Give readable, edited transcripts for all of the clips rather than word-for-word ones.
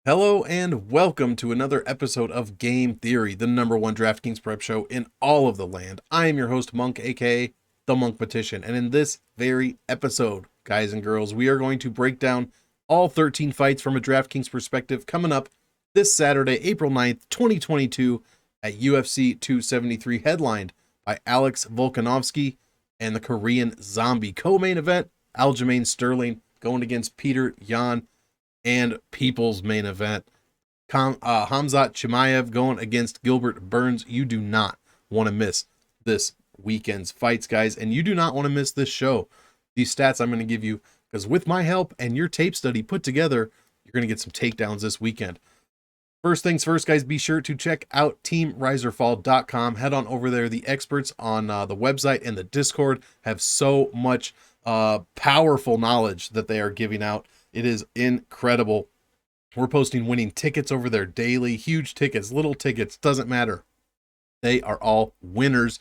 Hello and welcome to another episode of Game Theory, the #1 DraftKings prep show in all of the land. I am your host, Monk, aka The Monk Petition, and in this very episode, guys and girls, we are going to break down all 13 fights from a DraftKings perspective coming up this Saturday, April 9th, 2022 at UFC 273, headlined by Alex Volkanovski and the Korean Zombie. Co-main event, Aljamain Sterling going against Petr Yan, and People's main event, Khamzat Chimaev going against Gilbert Burns. You do not want to miss this weekend's fights, guys, and you do not want to miss this show. These stats I'm going to give you, because with my help and your tape study put together, you're going to get some takedowns this weekend. First things first, guys, be sure to check out teamriserfall.com. Head on over there. The experts on the website and the Discord have so much powerful knowledge that they are giving out. It is incredible. We're posting winning tickets over there daily. Huge tickets, little tickets, doesn't matter. They are all winners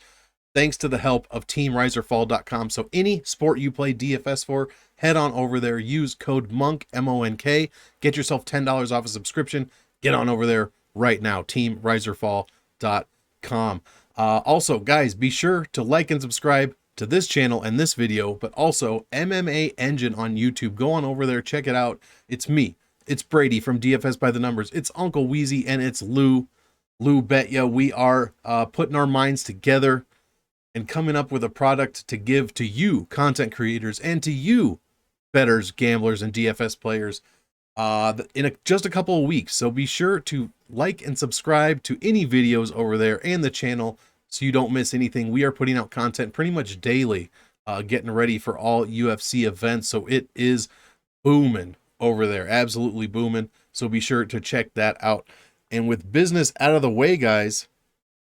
thanks to the help of teamriserfall.com. So any sport you play DFS for, head on over there. Use code MONK, M-O-N-K. Get yourself $10 off a subscription. Get on over there right now, teamriserfall.com. Also, guys, be sure to like and subscribe to this channel and this video, but also MMA Engine on YouTube. Go on over there, check it out. It's me, it's Brady from DFS by the Numbers, it's Uncle Wheezy, and it's Lou Betya. We are putting our minds together and coming up with a product to give to you content creators and to you bettors, gamblers, and DFS players in just a couple of weeks. So be sure to like and subscribe to any videos over there and the channel so you don't miss anything. We are putting out content pretty much daily, getting ready for all UFC events. So it is booming over there, absolutely booming. So be sure to check that out. And with business out of the way, guys,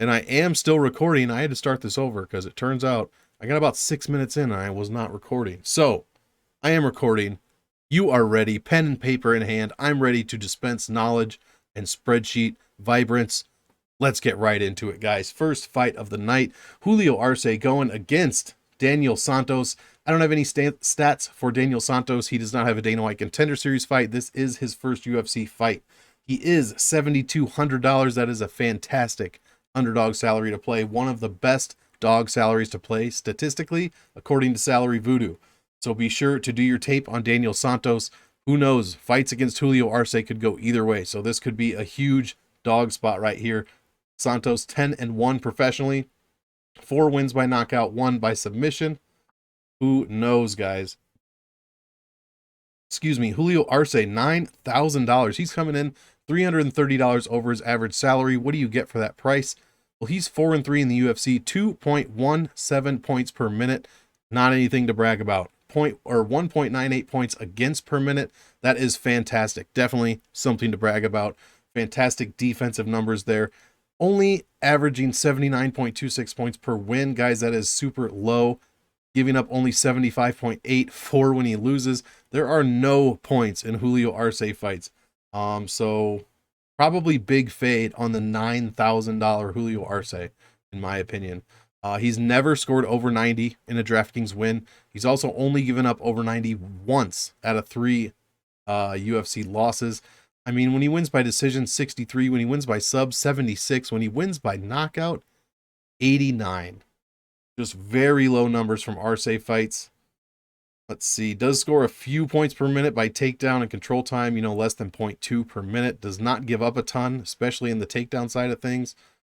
and I am still recording. I had to start this over because it turns out I got about 6 minutes in and I was not recording. So I am recording. You are ready, pen and paper in hand. I'm ready to dispense knowledge and spreadsheet vibrance. Let's get right into it, guys. First fight of the night, Julio Arce going against Daniel Santos. I don't have any stats for Daniel Santos. He does not have a Dana White Contender Series fight. This is his first UFC fight. He is $7,200. That is a fantastic underdog salary to play. One of the best dog salaries to play statistically, according to Salary Voodoo. So be sure to do your tape on Daniel Santos. Who knows? Fights against Julio Arce could go either way. So this could be a huge dog spot right here. Santos 10-1 professionally, 4 wins by knockout, 1 by submission. Who knows, guys? Excuse me, Julio Arce, $9,000. He's coming in $330 over his average salary. What do you get for that price? Well, he's 4-3 in the UFC, 2.17 points per minute. Not anything to brag about. 1.98 points against per minute. That is fantastic. Definitely something to brag about. Fantastic defensive numbers there. Only averaging 79.26 points per win. Guys, that is super low. Giving up only 75.8 for when he loses. There are no points in Julio Arce fights. So probably big fade on the $9,000 Julio Arce, in my opinion. He's never scored over 90 in a DraftKings win. He's also only given up over 90 once out of 3 UFC losses. I mean, when he wins by decision, 63. When he wins by sub, 76. When he wins by knockout, 89. Just very low numbers from Arce fights. Let's see. Does score a few points per minute by takedown and control time, less than 0.2 per minute. Does not give up a ton, especially in the takedown side of things.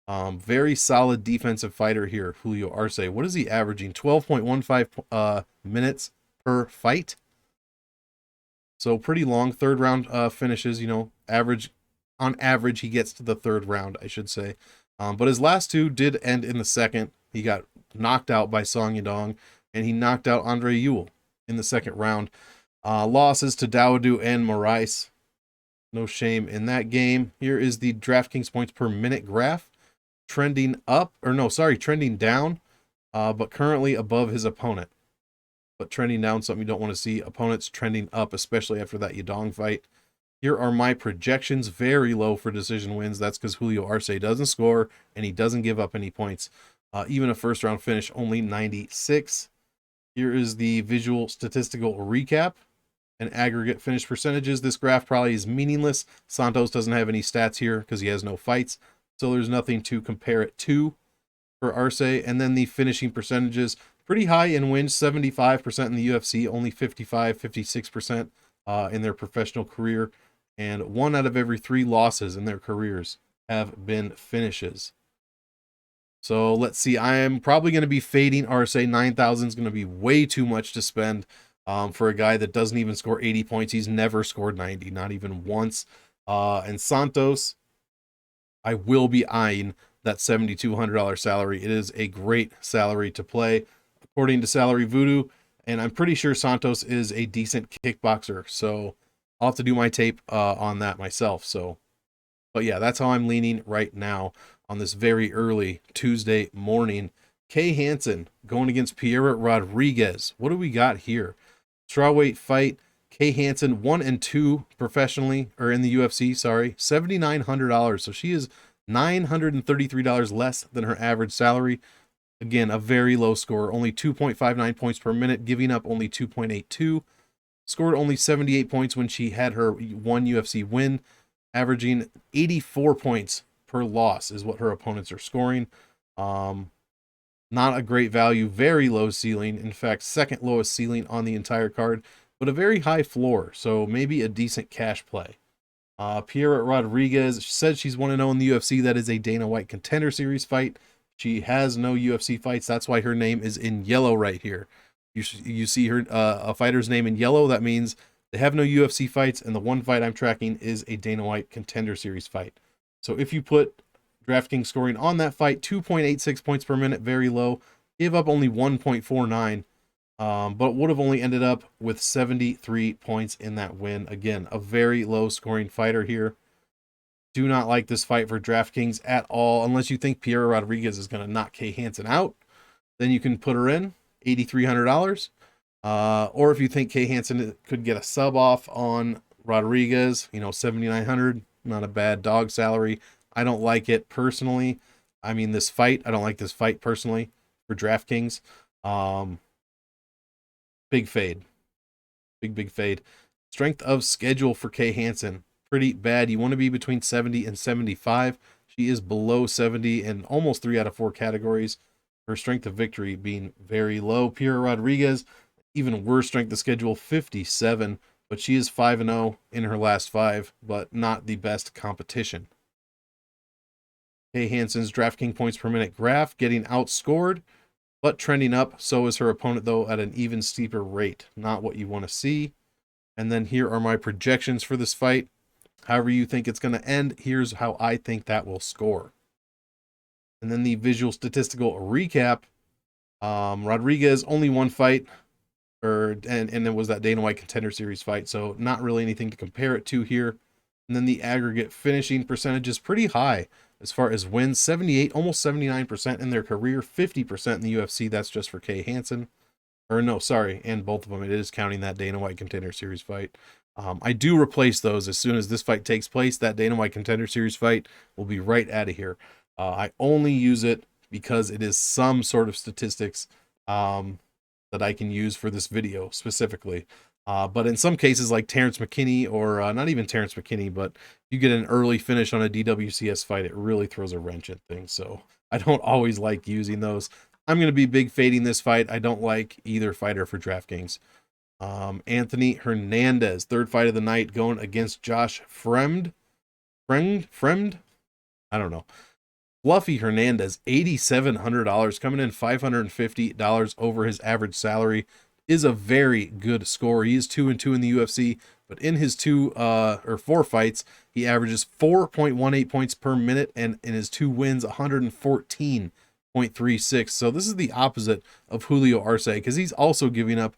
Very solid defensive fighter here, Julio Arce. What is he averaging? 12.15 minutes per fight. So pretty long third round finishes, average. On average, he gets to the third round, I should say. But his last 2 did end in the second. He got knocked out by Song Yadong, and he knocked out Andre Ewell in the second round. Losses to Dawodu and Moraes. No shame in that game. Here is the DraftKings points per minute graph. Trending down, but currently above his opponent. But trending down, something you don't want to see. Opponents trending up, especially after that Yadong fight. Here are my projections. Very low for decision wins. That's because Julio Arce doesn't score, and he doesn't give up any points. Even a first-round finish, only 96. Here is the visual statistical recap. and aggregate finish percentages. This graph probably is meaningless. Santos doesn't have any stats here because he has no fights, so there's nothing to compare it to for Arce. And then the finishing percentages, pretty high in wins, 75% in the UFC, only 55, 56% in their professional career, and 1 out of every 3 losses in their careers have been finishes. So let's see. I am probably going to be fading Arce. 9,000 is going to be way too much to spend for a guy that doesn't even score 80 points. He's never scored 90, not even once. And Santos, I will be eyeing that $7,200 salary. It is a great salary to play, according to Salary Voodoo. And I'm pretty sure Santos is a decent kickboxer. So I'll have to do my tape on that myself. So, but yeah, that's how I'm leaning right now on this very early Tuesday morning. Kay Hansen going against Pichel Rodriguez. What do we got here? Strawweight fight. Kay Hansen 1-2 professionally, or in the UFC, sorry, $7,900. So she is $933 less than her average salary. Again, a very low score, only 2.59 points per minute, giving up only 2.82. Scored only 78 points when she had her one UFC win, averaging 84 points per loss is what her opponents are scoring. Not a great value, very low ceiling. In fact, second lowest ceiling on the entire card, but a very high floor, so maybe a decent cash play. Pichel Rodriguez said she's 1-0 in the UFC. That is a Dana White Contender Series fight. She has no UFC fights. That's why her name is in yellow right here. You see her a fighter's name in yellow. That means they have no UFC fights, and the one fight I'm tracking is a Dana White Contender Series fight. So if you put DraftKings scoring on that fight, 2.86 points per minute, very low. Gave up only 1.49, but would have only ended up with 73 points in that win. Again, a very low scoring fighter here. Do not like this fight for DraftKings at all, unless you think Pichel Rodriguez is going to knock Kay Hansen out. Then you can put her in, $8,300. Or if you think Kay Hansen could get a sub off on Rodriguez, $7,900, not a bad dog salary. I don't like it personally. I mean, this fight, I don't like this fight personally for DraftKings. Big fade. Big fade. Strength of schedule for Kay Hansen, pretty bad. You want to be between 70 and 75. She is below 70 in almost 3 out of 4 categories. Her strength of victory being very low. Pichel Rodriguez, even worse strength of schedule, 57. But she is 5-0 in her last 5, but not the best competition. Kay Hansen's DraftKings points per minute graph getting outscored, but trending up. So is her opponent, though, at an even steeper rate. Not what you want to see. And then here are my projections for this fight. However you think it's going to end, here's how I think that will score. And then the visual statistical recap. Rodriguez, only one fight, and it was that Dana White Contender Series fight, so not really anything to compare it to here. And then the aggregate finishing percentage is pretty high as far as wins, 78, almost 79% in their career, 50% in the UFC. That's just for Kay Hansen. Or no, sorry, and both of them. It is counting that Dana White Contender Series fight. I do replace those as soon as this fight takes place. That Dana White Contender Series fight will be right out of here. I only use it because it is some sort of statistics that I can use for this video specifically. But in some cases, like Terrence McKinney, or not even Terrence McKinney, but you get an early finish on a DWCS fight, it really throws a wrench at things. So I don't always like using those. I'm going to be big fading this fight. I don't like either fighter for DraftKings. Anthony Hernandez, third fight of the night, going against Josh Fremd. Fremd? I don't know. Fluffy Hernandez, $8,700, coming in $550 over his average salary, is a very good score. He is 2-2 in the UFC, but in his 4 fights, he averages 4.18 points per minute, and in his 2 wins, 114.36. So this is the opposite of Julio Arce, because he's also giving up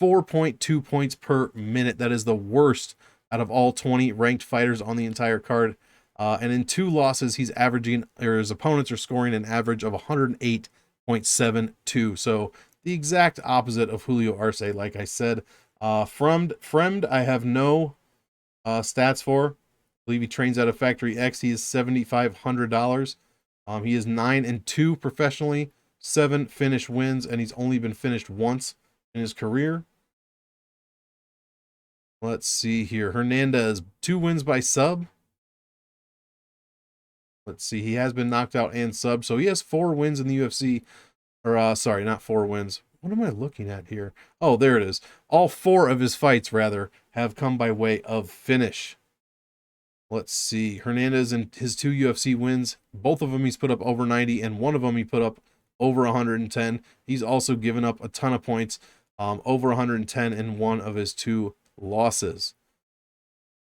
4.2 points per minute. That is the worst out of all 20 ranked fighters on the entire card. And in 2 losses, he's averaging, or his opponents are scoring an average of 108.72. So the exact opposite of Julio Arce, like I said. Fremd, I have no stats for. I believe he trains out of Factory X. He is $7,500. He is 9-2 professionally, 7 finished wins, and he's only been finished once in his career. Let's see here. Hernandez, 2 wins by sub. Let's see. He has been knocked out and sub, so he has 4 wins in the UFC. Or, sorry, not 4 wins. What am I looking at here? Oh, there it is. All 4 of his fights, rather, have come by way of finish. Let's see. Hernandez and his 2 UFC wins, both of them he's put up over 90, and one of them he put up over 110. He's also given up a ton of points, over 110 in one of his 2 losses.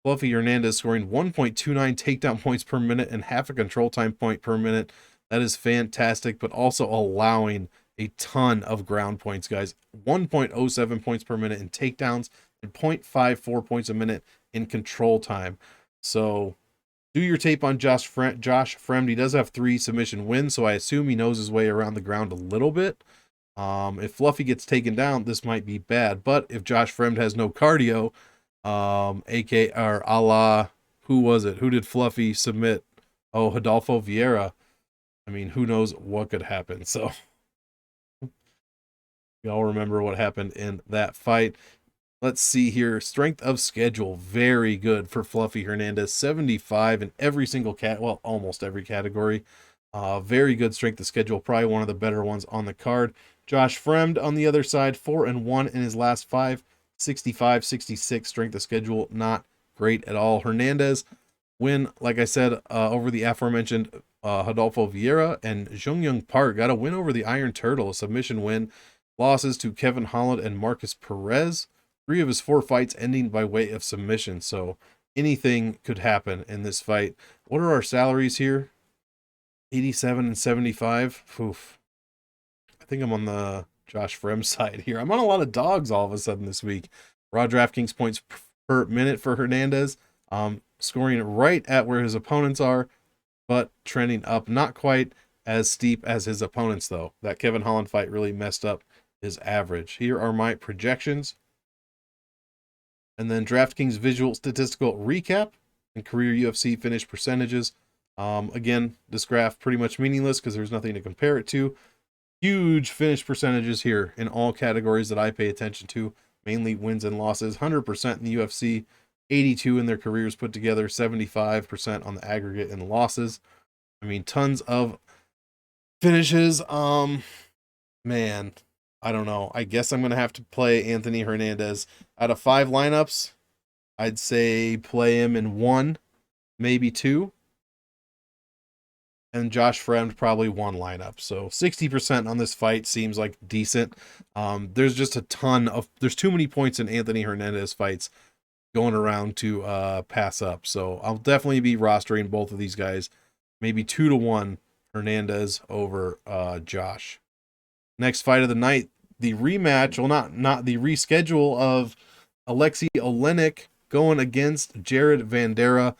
Fluffy Hernandez scoring 1.29 takedown points per minute and half a control time point per minute. That is fantastic, but also allowing a ton of ground points, guys. 1.07 points per minute in takedowns and 0.54 points a minute in control time. So do your tape on Josh Fremd. He does have 3 submission wins, so I assume he knows his way around the ground a little bit. If Fluffy gets taken down, this might be bad. But if Josh Fremd has no cardio, AK or a la, who was it? Who did Fluffy submit? Oh, Rodolfo Vieira. I mean, who knows what could happen. So y'all remember what happened in that fight. Let's see here. Strength of schedule, very good for Fluffy Hernandez. 75 in every single well, almost every category. Very good strength of schedule, probably one of the better ones on the card. Josh Fremd on the other side, 4-1 in his last 5. 65, 66 strength of schedule, not great at all. Hernandez win, like I said, over the aforementioned Rodolfo Vieira, and Jung Park got a win over the Iron Turtle, a submission win. Losses to Kevin Holland and Marcus Perez. 3 of his 4 fights ending by way of submission, so anything could happen in this fight. What are our salaries here? 87 and 75. Oof. I think I'm on the Josh Fremd side here. I'm on a lot of dogs all of a sudden this week. Raw DraftKings points per minute for Hernandez. Scoring right at where his opponents are, but trending up. Not quite as steep as his opponents, though. That Kevin Holland fight really messed up his average. Here are my projections. And then DraftKings visual statistical recap and career UFC finish percentages. Again, this graph pretty much meaningless because there's nothing to compare it to. Huge finish percentages here in all categories that I pay attention to, mainly wins and losses. 100% in the UFC, 82 in their careers put together, 75% on the aggregate in losses. I mean, tons of finishes. Man, I don't know. I guess I'm going to have to play Anthony Hernandez. Out of 5 lineups, I'd say play him in 1, maybe 2. And Josh Fremd probably 1 lineup. So 60% on this fight seems like decent. There's just a ton of, there's too many points in Anthony Hernandez fights going around to pass up. So I'll definitely be rostering both of these guys. Maybe 2-1 Hernandez over Josh. Next fight of the night, the rematch, well, not the reschedule of Alexei Oleinik going against Jared Vanderaa.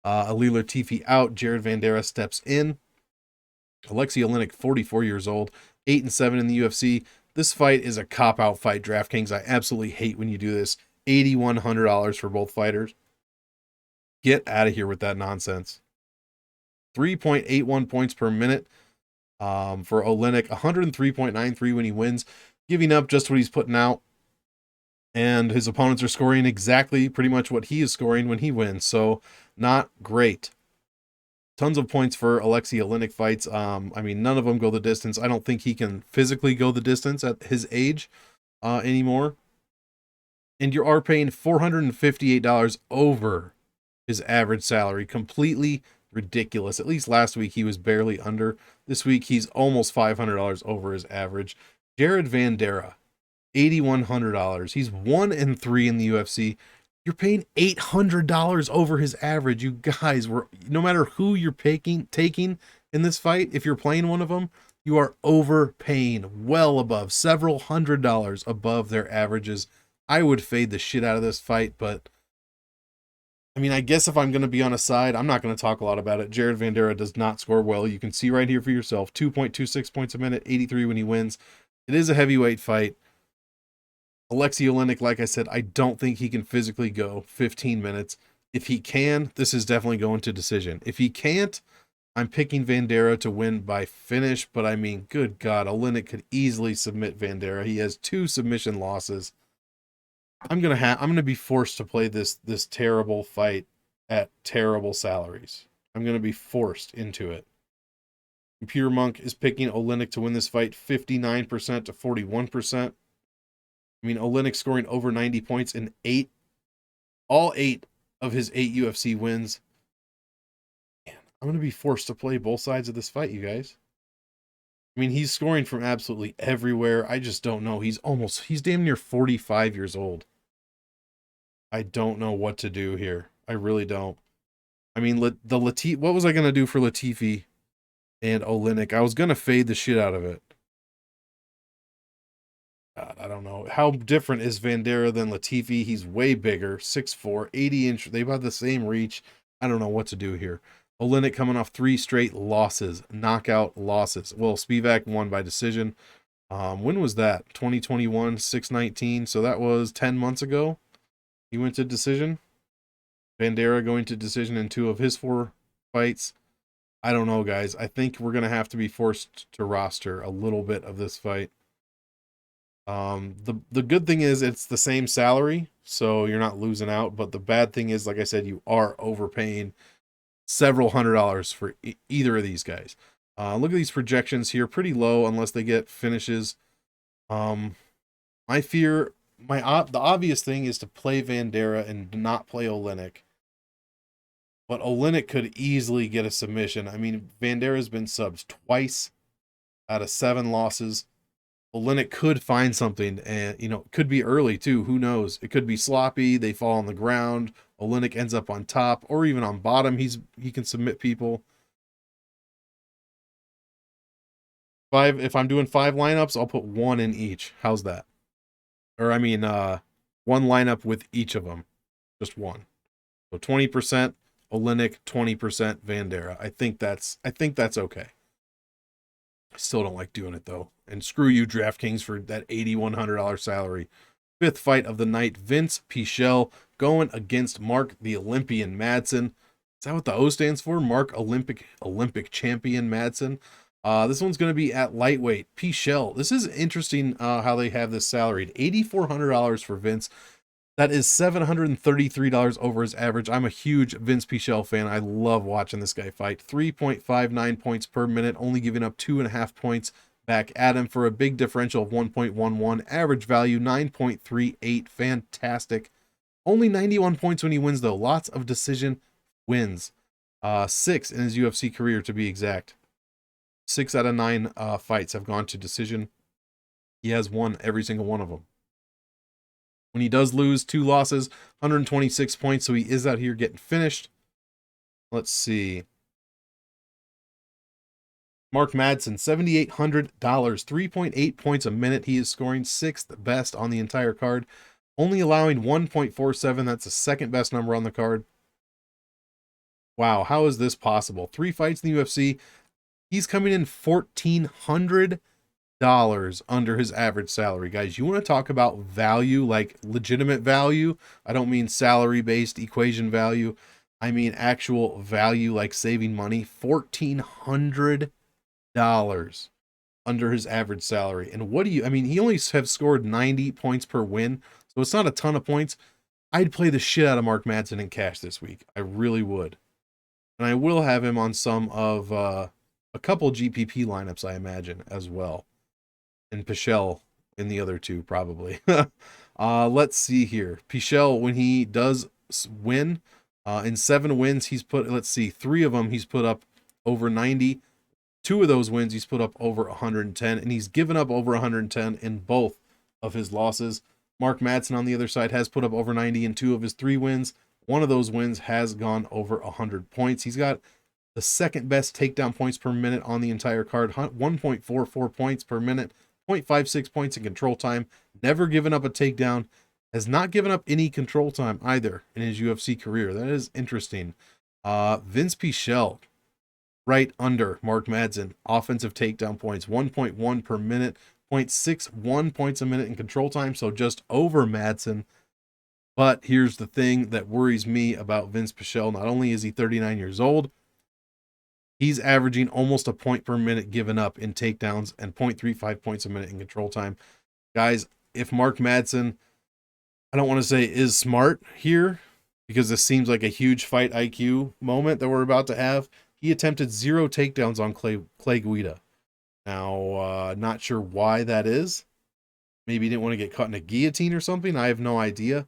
Ali Latifi out, Jared Vanderaa steps in. Alexei Oleinik, 44 years old, 8-7 in the UFC. This fight is a cop-out fight, DraftKings. I absolutely hate when you do this. $8,100 for both fighters. Get out of here with that nonsense. 3.81 points per minute for Oleinik, 103.93 when he wins, giving up just what he's putting out. And his opponents are scoring exactly pretty much what he is scoring when he wins. So not great. Tons of points for Alexei Oleinik fights. I mean, none of them go the distance. I don't think he can physically go the distance at his age anymore. And you are paying $458 over his average salary. Completely ridiculous. At least last week he was barely under. This week he's almost $500 over his average. Jared Vanderaa, $8,100. He's 1-3 in the UFC. You're paying $800 over his average. You guys were, no matter who you're taking in this fight, if you're playing one of them, you are overpaying well above, several $100s above their averages. I would fade the shit out of this fight, but I mean, I guess if I'm going to be on a side, I'm not going to talk a lot about it. Jared Vanderaa does not score well. You can see right here for yourself, 2.26 points a minute, 83 when he wins. It is a heavyweight fight. Alexei Oleinik, like I said, I don't think he can physically go 15 minutes. If he can, this is definitely going to decision. If he can't, I'm picking Vanderaa to win by finish, but I mean, good God, Oleinik could easily submit Vanderaa. He has 2 submission losses. I'm gonna be forced to play this terrible fight at terrible salaries. I'm gonna be forced into it. Computer Monk is picking Oleinik to win this fight 59% to 41%. I mean, Oleinik scoring over 90 points in all eight of his 8 UFC wins. Man, I'm gonna be forced to play both sides of this fight, you guys. I mean, he's scoring from absolutely everywhere. I just don't know. He's damn near 45 years old. I don't know what to do here. I really don't. I mean, what was I going to do for Latifi and Oleinik? I was going to fade the shit out of it. God, I don't know. How different is Vanderaa than Latifi? He's way bigger, 6'4", 80-inch. They've had the same reach. I don't know what to do here. Oleinik coming off 3 straight losses, knockout losses. Well, Spivak won by decision. When was that? 2021, 6/19. So that was 10 months ago. He went to decision. Vanderaa going to decision in 2 of his 4 fights. I don't know, guys. I think we're going to have to be forced to roster a little bit of this fight. The good thing is it's the same salary, so you're not losing out. But the bad thing is, like I said, you are overpaying several $100s for either of these guys. Look at these projections here, pretty low unless they get finishes. My fear, the obvious thing is to play Vanderaa and not play Oleinik. But Oleinik could easily get a submission. I mean, Vandera's been subs twice out of 7 losses. Oleinik could find something, and it could be early too. Who knows? It could be sloppy. They fall on the ground. Oleinik ends up on top or even on bottom. He can submit people. If I'm doing 5 lineups, I'll put 1 in each. How's that? Or I mean, 1 lineup with each of them, just 1. So 20% Oleinik, 20% Vanderaa. I think that's okay. I still don't like doing it though. And screw you, DraftKings, for that $8,100 salary. 5th fight of the night, Vince Pichel going against Mark the Olympian Madsen. Is that what the O stands for? Mark Olympic champion Madsen. This one's going to be at lightweight. Pichel. This is interesting how they have this salaried. $8,400 for Vince. That is $733 over his average. I'm a huge Vince Pichel fan. I love watching this guy fight. 3.59 points per minute, only giving up 2.5 points back at him for a big differential of 1.11. Average value 9.38. Fantastic. Only 91 points when he wins, though. Lots of decision wins. 6 in his UFC career, to be exact. 6 out of 9 fights have gone to decision. He has won every single one of them. When he does lose, 2 losses, 126 points, so he is out here getting finished. Let's see. Mark Madsen, $7,800, 3.8 points a minute. He is scoring 6th best on the entire card, only allowing 1.47. That's the 2nd best number on the card. Wow, how is this possible? 3 fights in the UFC. He's coming in $1,400 under his average salary. Guys, you want to talk about value, like legitimate value? I don't mean salary-based equation value. I mean actual value, like saving money. $1,400 under his average salary. And he only have scored 90 points per win, so it's not a ton of points. I'd play the shit out of Mark Madsen in cash this week. I really would. And I will have him on some of a couple GPP lineups, I imagine, as well. And Pichel in the other 2, probably. Let's see here. Pichel, when he does win, in 7 wins, he's put, 3 of them he's put up over 90. 2 of those wins, he's put up over 110, and he's given up over 110 in both of his losses. Mark Madsen, on the other side, has put up over 90 in 2 of his 3 wins. 1 of those wins has gone over 100 points. He's got the 2nd best takedown points per minute on the entire card, 1.44 points per minute, 0.56 points in control time, never given up a takedown, has not given up any control time either in his UFC career. That is interesting. Vince Pichel, right under Mark Madsen, offensive takedown points, 1.1 per minute, 0.61 points a minute in control time, so just over Madsen. But here's the thing that worries me about Vince Pichel. Not only is he 39 years old, he's averaging almost a point per minute given up in takedowns and 0.35 points a minute in control time. Guys, if Mark Madsen I don't want to say is smart here because this seems like a huge fight IQ moment that we're about to have. He attempted 0 takedowns on Clay Guida. Now, not sure why that is. Maybe he didn't want to get caught in a guillotine or something. I have no idea.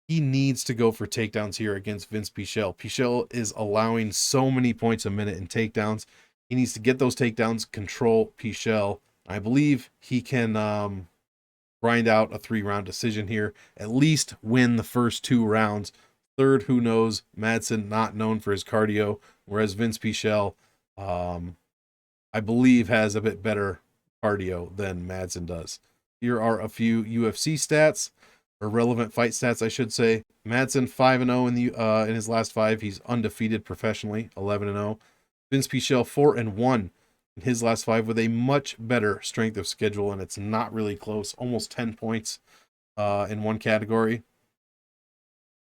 He needs to go for takedowns here against Vince Pichel. Pichel is allowing so many points a minute in takedowns. He needs to get those takedowns, control Pichel. I believe he can grind out a 3-round decision here, at least win the first 2 rounds. Third, who knows? Madsen, not known for his cardio, whereas Vince Pichel, I believe, has a bit better cardio than Madsen does. Here are a few UFC stats, or relevant fight stats, I should say. Madsen 5-0 in his last 5. He's undefeated professionally, 11-0. Vince Pichel 4-1 in his last 5 with a much better strength of schedule, and it's not really close. Almost 10 points in one category.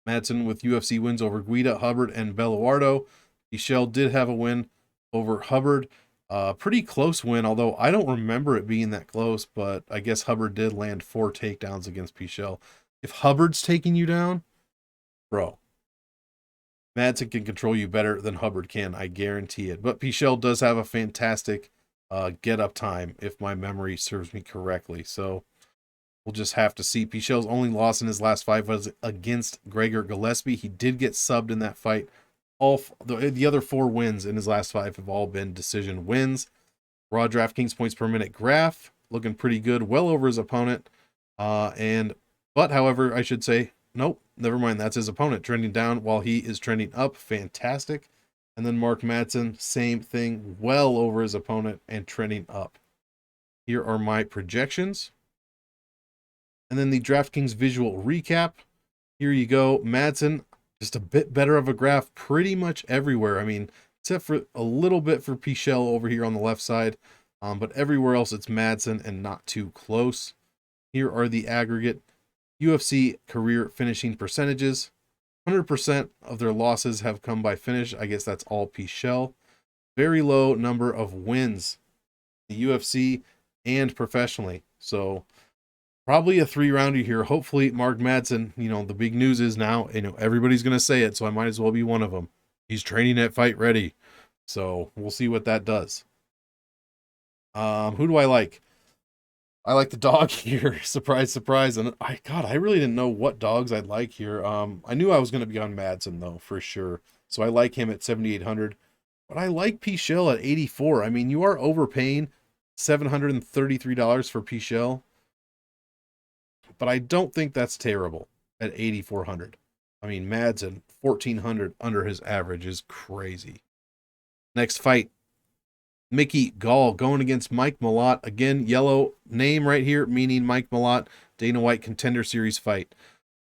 Madsen with UFC wins over Guida, Hubbard, and Bellawardo. Pichel did have a win over Hubbard. Pretty close win, although I don't remember it being that close, but I guess Hubbard did land 4 takedowns against Pichel. If Hubbard's taking you down, bro, Madsen can control you better than Hubbard can, I guarantee it. But Pichel does have a fantastic get-up time, if my memory serves me correctly. So we'll just have to see. Pichel's only loss in his last 5 was against Gregor Gillespie. He did get subbed in that fight. All the other 4 wins in his last 5 have all been decision wins. Raw DraftKings points per minute graph looking pretty good, well over his opponent. But however, I should say, nope, never mind. That's his opponent trending down while he is trending up. Fantastic. And then Mark Madsen, same thing, well over his opponent and trending up. Here are my projections. And then the DraftKings visual recap. Here you go. Madsen, just a bit better of a graph pretty much everywhere. I mean, except for a little bit for Pichel over here on the left side. But everywhere else it's Madsen and not too close. Here are the aggregate UFC career finishing percentages. 100% of their losses have come by finish. I guess that's all Pichel. Very low number of wins in the UFC and professionally. So probably a 3-rounder here. Hopefully Mark Madsen, the big news is now, everybody's going to say it, so I might as well be one of them. He's training at Fight Ready. So we'll see what that does. Who do I like? I like the dog here. Surprise, surprise. And I really didn't know what dogs I'd like here. I knew I was going to be on Madsen, though, for sure. So I like him at 7,800. But I like Pichel at 84. I mean, you are overpaying $733 for Pichel. But I don't think that's terrible at 8,400. I mean, Madsen, 1,400 under his average is crazy. Next fight, Mickey Gall going against Mike Malott. Again, yellow name right here, meaning Mike Malott, Dana White Contender Series fight.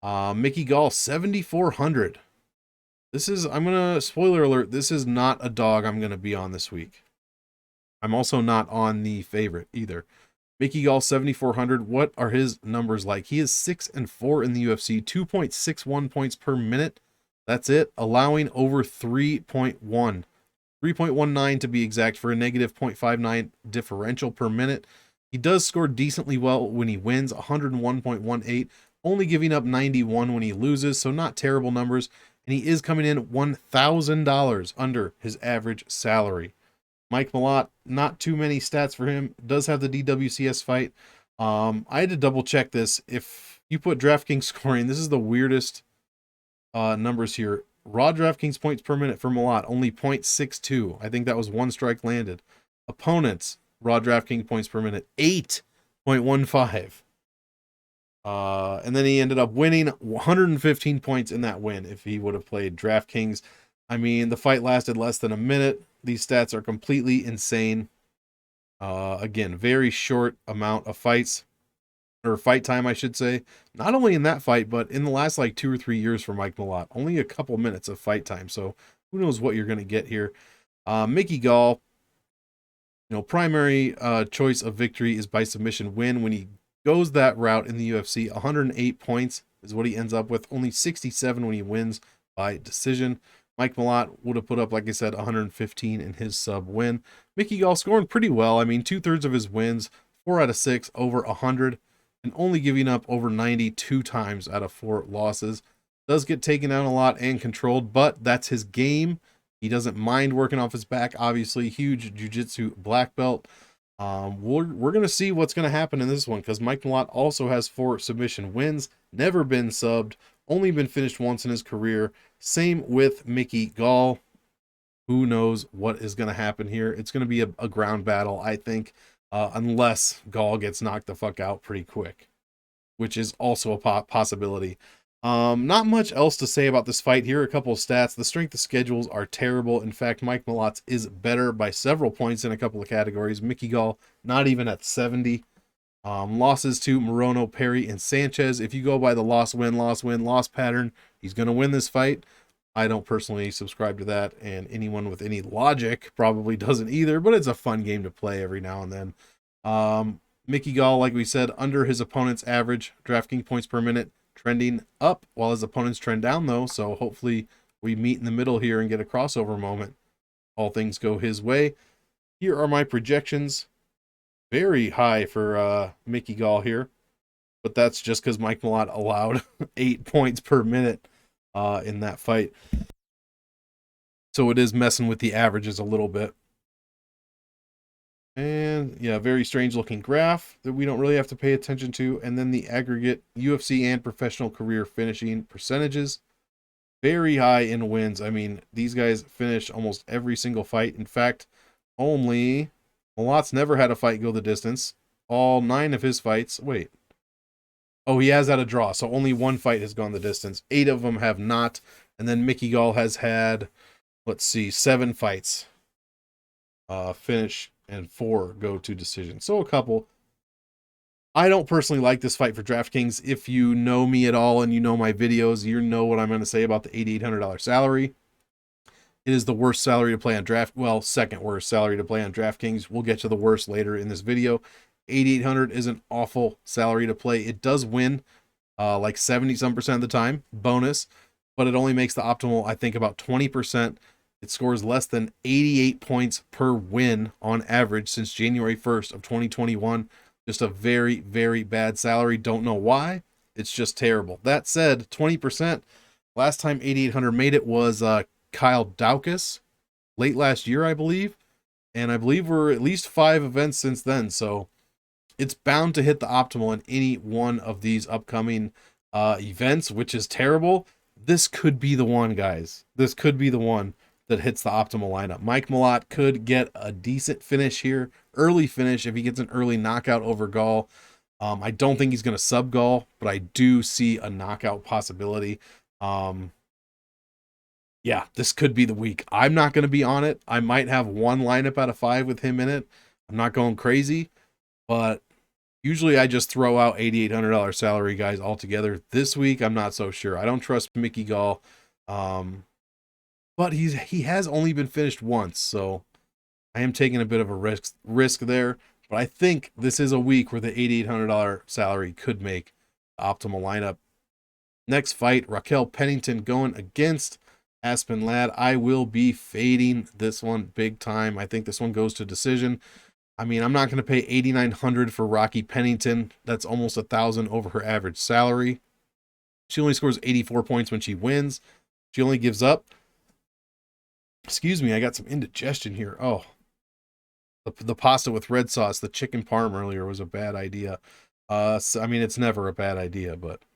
Mickey Gall, 7,400. I'm going to, spoiler alert, this is not a dog I'm going to be on this week. I'm also not on the favorite either. Mickey Gall, 7,400. What are his numbers like? He is 6-4 in the UFC, 2.61 points per minute. That's it, allowing over 3.1. 3.19 to be exact, for a negative 0.59 differential per minute. He does score decently well when he wins, 101.18, only giving up 91 when he loses, so not terrible numbers. And he is coming in $1,000 under his average salary. Mike Malott, not too many stats for him. Does have the DWCS fight. I had to double check this. If you put DraftKings scoring, this is the weirdest numbers here. Raw DraftKings points per minute for Malott, only 0.62. I think that was 1 strike landed. Opponents, raw DraftKings points per minute, 8.15. And then he ended up winning 115 points in that win if he would have played DraftKings. I mean, the fight lasted less than a minute. These stats are completely insane. Again, very short amount of fights, or fight time, I should say. Not only in that fight, but in the last 2 or 3 years for Mike Malott. Only a couple minutes of fight time. So who knows what you're going to get here. Mickey Gall, primary choice of victory is by submission win. When he goes that route in the UFC, 108 points is what he ends up with. Only 67 when he wins by decision. Mike Malott would have put up, like I said, 115 in his sub win. Mickey Gall scoring pretty well. I mean, 2/3 of his wins, 4 out of 6, over 100. and only giving up over 90 2 times out of 4 losses. Does get taken down a lot and controlled, but that's his game. He doesn't mind working off his back. Obviously, huge jiu-jitsu black belt. We're going to see what's going to happen in this one, because Mike Malott also has 4 submission wins, never been subbed, only been finished once in his career. Same with Mickey Gall. Who knows what is going to happen here? It's going to be a ground battle, I think, unless Gall gets knocked the fuck out pretty quick, which is also a possibility. Not much else to say about this fight here. A couple of stats. The strength of schedules are terrible. In fact, Mike Malott's is better by several points in a couple of categories. Mickey Gall, not even at 70. Losses to Morono, Perry, and Sanchez. If you go by the loss pattern, he's going to win this fight. I don't personally subscribe to that, and anyone with any logic probably doesn't either, but it's a fun game to play every now and then. Mickey Gall, like we said, under his opponent's average DraftKings points per minute, trending up while his opponents trend down, though, so hopefully we meet in the middle here and get a crossover moment. All things go his way. Here are my projections. Very high for Mickey Gall here, but that's just because Mike Malott allowed 8 points per minute in that fight. So it is messing with the averages a little bit. And yeah, very strange looking graph that we don't really have to pay attention to. And then the aggregate UFC and professional career finishing percentages. Very high in wins. I mean, these guys finish almost every single fight. In fact, only Malott's never had a fight go the distance. All 9 of his fights. Wait. Oh, he has had a draw. So only 1 fight has gone the distance. 8 of them have not. And then Mickey Gall has had, let's see, 7 fights finish and 4 go to decision. So a couple. I don't personally like this fight for DraftKings. If you know me at all and you know my videos, you know what I'm going to say about the $8,800 salary. It is the worst salary to play on second worst salary to play on DraftKings. We'll get to the worst later in this video. $8,800 is an awful salary to play. It does win like 70-some% of the time, bonus, but it only makes the optimal, I think, about 20%. It scores less than 88 points per win on average since January 1st of 2021. Just a very, very bad salary. Don't know why. It's just terrible. That said, 20%. Last time 8,800 made it was Kyle Daukaus late last year, I believe. And I believe we're at least 5 events since then. So it's bound to hit the optimal in any one of these upcoming events, which is terrible. This could be the one, guys. This could be the one that hits the optimal lineup. Mike Malott could get a decent finish here, early finish if he gets an early knockout over Gall. I don't think he's going to sub Gall, but I do see a knockout possibility. Yeah, this could be the week. I'm not going to be on it. I might have 1 lineup out of 5 with him in it. I'm not going crazy, but usually I just throw out $8,800 salary guys altogether. This week, I'm not so sure. I don't trust Mickey Gall. But he has only been finished once, so I am taking a bit of a risk there. But I think this is a week where the $8,800 salary could make the optimal lineup. Next fight, Raquel Pennington going against Aspen Ladd. I will be fading this one big time. I think this one goes to decision. I mean, I'm not going to pay $8,900 for Rocky Pennington. That's almost $1,000 over her average salary. She only scores 84 points when she wins. She only gives up. Excuse me, I got some indigestion here. Oh, the pasta with red sauce, the chicken parm earlier was a bad idea. So, I mean, it's never a bad idea, but it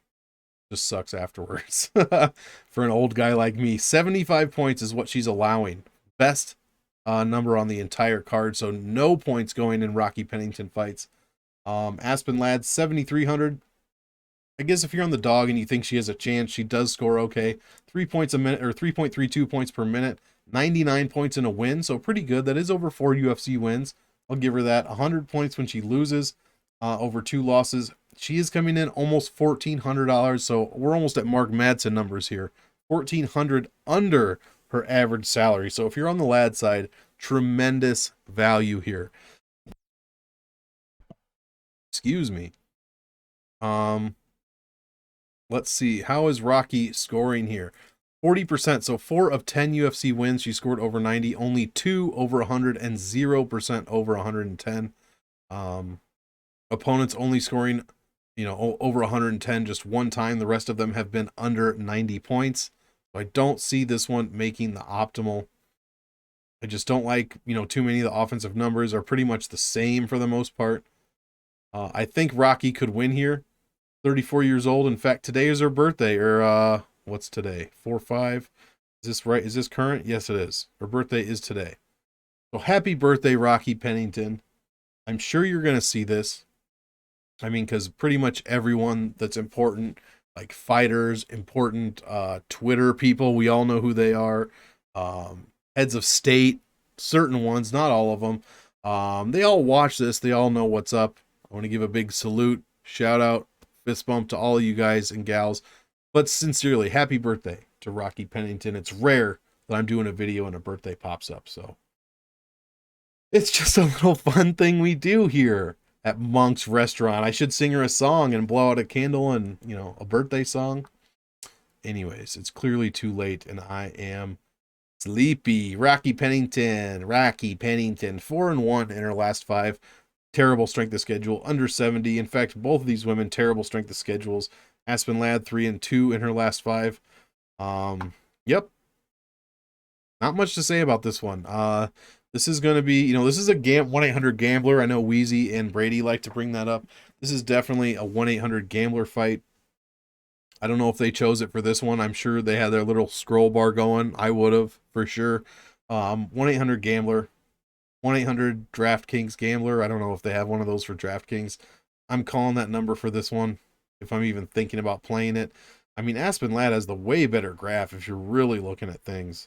just sucks afterwards. For an old guy like me, 75 points is what she's allowing. Best number on the entire card, so no points going in Rocky Pennington fights. Aspen Ladd, 7,300. I guess if you're on the dog and you think she has a chance, she does score okay. 3 points a minute, or 3.32 points per minute. 99 points in a win, so pretty good. That is over 4 UFC wins. I'll give her that. 100 points when she loses over 2 losses. She is coming in almost $1,400, so we're almost at Mark Madsen numbers here. $1,400 under her average salary. So if you're on the Ladd side, tremendous value here. Excuse me. Let's see. How is Rocky scoring here? 40%, so 4 of 10 UFC wins, she scored over 90, only 2 over 100, and 0% over 110. Opponents only scoring you know, over 110 just one time. The rest of them have been under 90 points. So I don't see this one making the optimal. I just don't like, you know, too many of the offensive numbers are pretty much the same for the most part. I think Rocky could win here. 34 years old. In fact, today is her birthday, or what's today? 4/5. Is this right? Is this current? Yes, it is. Her birthday is today. So happy birthday, Rocky Pennington. I'm sure you're going to see this. I mean, because pretty much everyone that's important, like fighters, important Twitter people, we all know who they are. Heads of state, certain ones, not all of them. They all watch this. They all know what's up. I want to give a big salute, shout out, fist bump to all of you guys and gals. But sincerely, happy birthday to Rocky Pennington. It's rare that I'm doing a video and a birthday pops up. So it's just a little fun thing we do here at Monk's Restaurant. I should sing her a song and blow out a candle and, you know, a birthday song. Anyways, it's clearly too late and I am sleepy. Rocky Pennington, 4-1 in her last 5. Terrible strength of schedule, under 70. In fact, both of these women, terrible strength of schedules. Aspen Ladd, 3-2 in her last 5. Yep. Not much to say about this one. This is going to be, you know, this is a 1-800 gambler. I know Wheezy and Brady like to bring that up. This is definitely a 1-800 gambler fight. I don't know if they chose it for this one. I'm sure they had their little scroll bar going. I would have, for sure. 1-800 gambler. 1-800 DraftKings gambler. I don't know if they have one of those for DraftKings. I'm calling that number for this one if I'm even thinking about playing it. I mean, Aspen Ladd has the way better graph if you're really looking at things.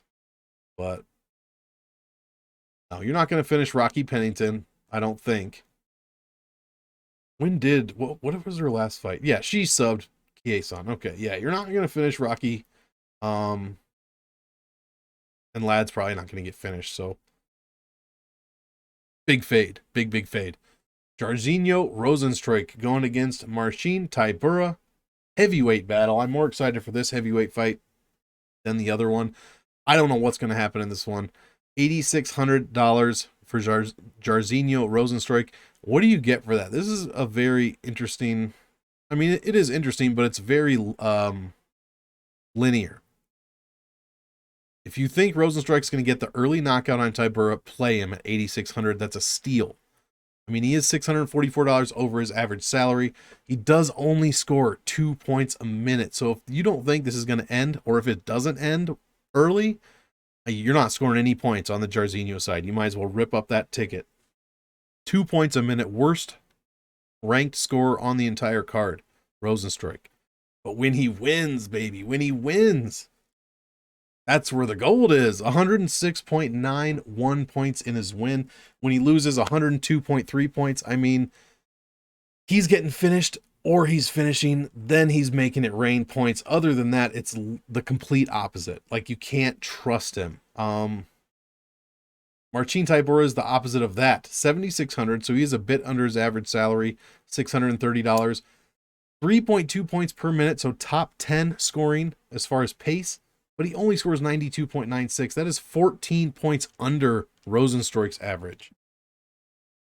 But no, you're not going to finish Rocky Pennington, I don't think. When did, what was her last fight? Yeah, she subbed Kiesan. Okay, yeah, you're not going to finish Rocky. And Ladd's probably not going to get finished, so. Big fade. Big fade. Jairzinho Rozenstruik going against Marcin Tybura. Heavyweight battle. I'm more excited for this heavyweight fight than the other one. I don't know what's going to happen in this one. $8,600 for Jairzinho Rozenstruik. What do you get for that? This is a very interesting... I mean, it is interesting, but it's very linear. If you think Rozenstruik's going to get the early knockout on Tybura, play him at $8,600. That's a steal. I mean, he is $644 over his average salary. He does only score 2 points a minute. So if you don't think this is going to end, or if it doesn't end early, you're not scoring any points on the Jairzinho side. You might as well rip up that ticket. 2 points a minute, worst ranked score on the entire card, Rozenstruik. But when he wins, baby, when he wins, that's where the gold is. 106.91 points in his win. When he loses, 102.3 points. I mean, he's getting finished or he's finishing, then he's making it rain points. Other than that, it's the complete opposite. Like, you can't trust him. Marcin Tybura is the opposite of that. $7,600, so he's a bit under his average salary, $630. 3.2 points per minute, so top 10 scoring as far as pace. But he only scores 92.96. That is 14 points under Rozenstruik's average.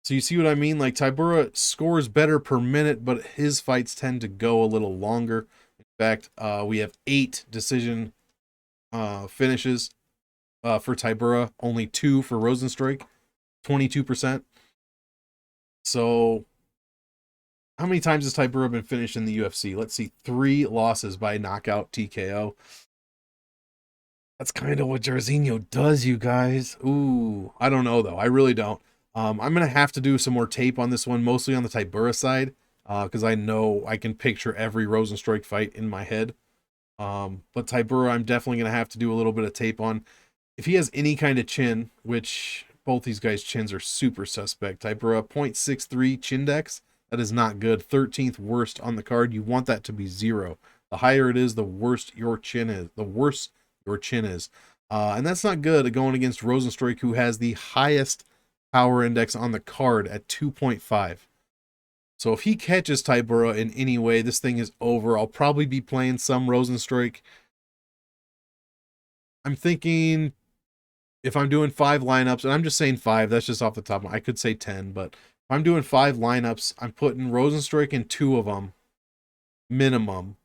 So you see what I mean? Like, Tybura scores better per minute, but his fights tend to go a little longer. In fact, we have 8 decision finishes for Tybura, only 2 for Rozenstruik, 22%. So how many times has Tybura been finished in the UFC? Let's see, 3 losses by knockout TKO. That's kind of what Jairzinho does, you guys. Ooh, I don't know, though. I really don't. I'm going to have to do some more tape on this one, mostly on the Tybura side, because I know I can picture every Rozenstruik fight in my head. But Tybura, I'm definitely going to have to do a little bit of tape on. If he has any kind of chin, which both these guys' chins are super suspect. Tybura, 0.63 chin dex. That is not good. 13th worst on the card. You want that to be 0. The higher it is, the worse your chin is. The worse your chin is. And that's not good going against Rozenstruik, who has the highest power index on the card at 2.5. So if he catches Tybura in any way, this thing is over. I'll probably be playing some Rozenstruik. I'm thinking if I'm doing 5 lineups, and I'm just saying 5, that's just off the top. I could say 10, but if I'm doing 5 lineups, I'm putting Rozenstruik in 2 of them minimum.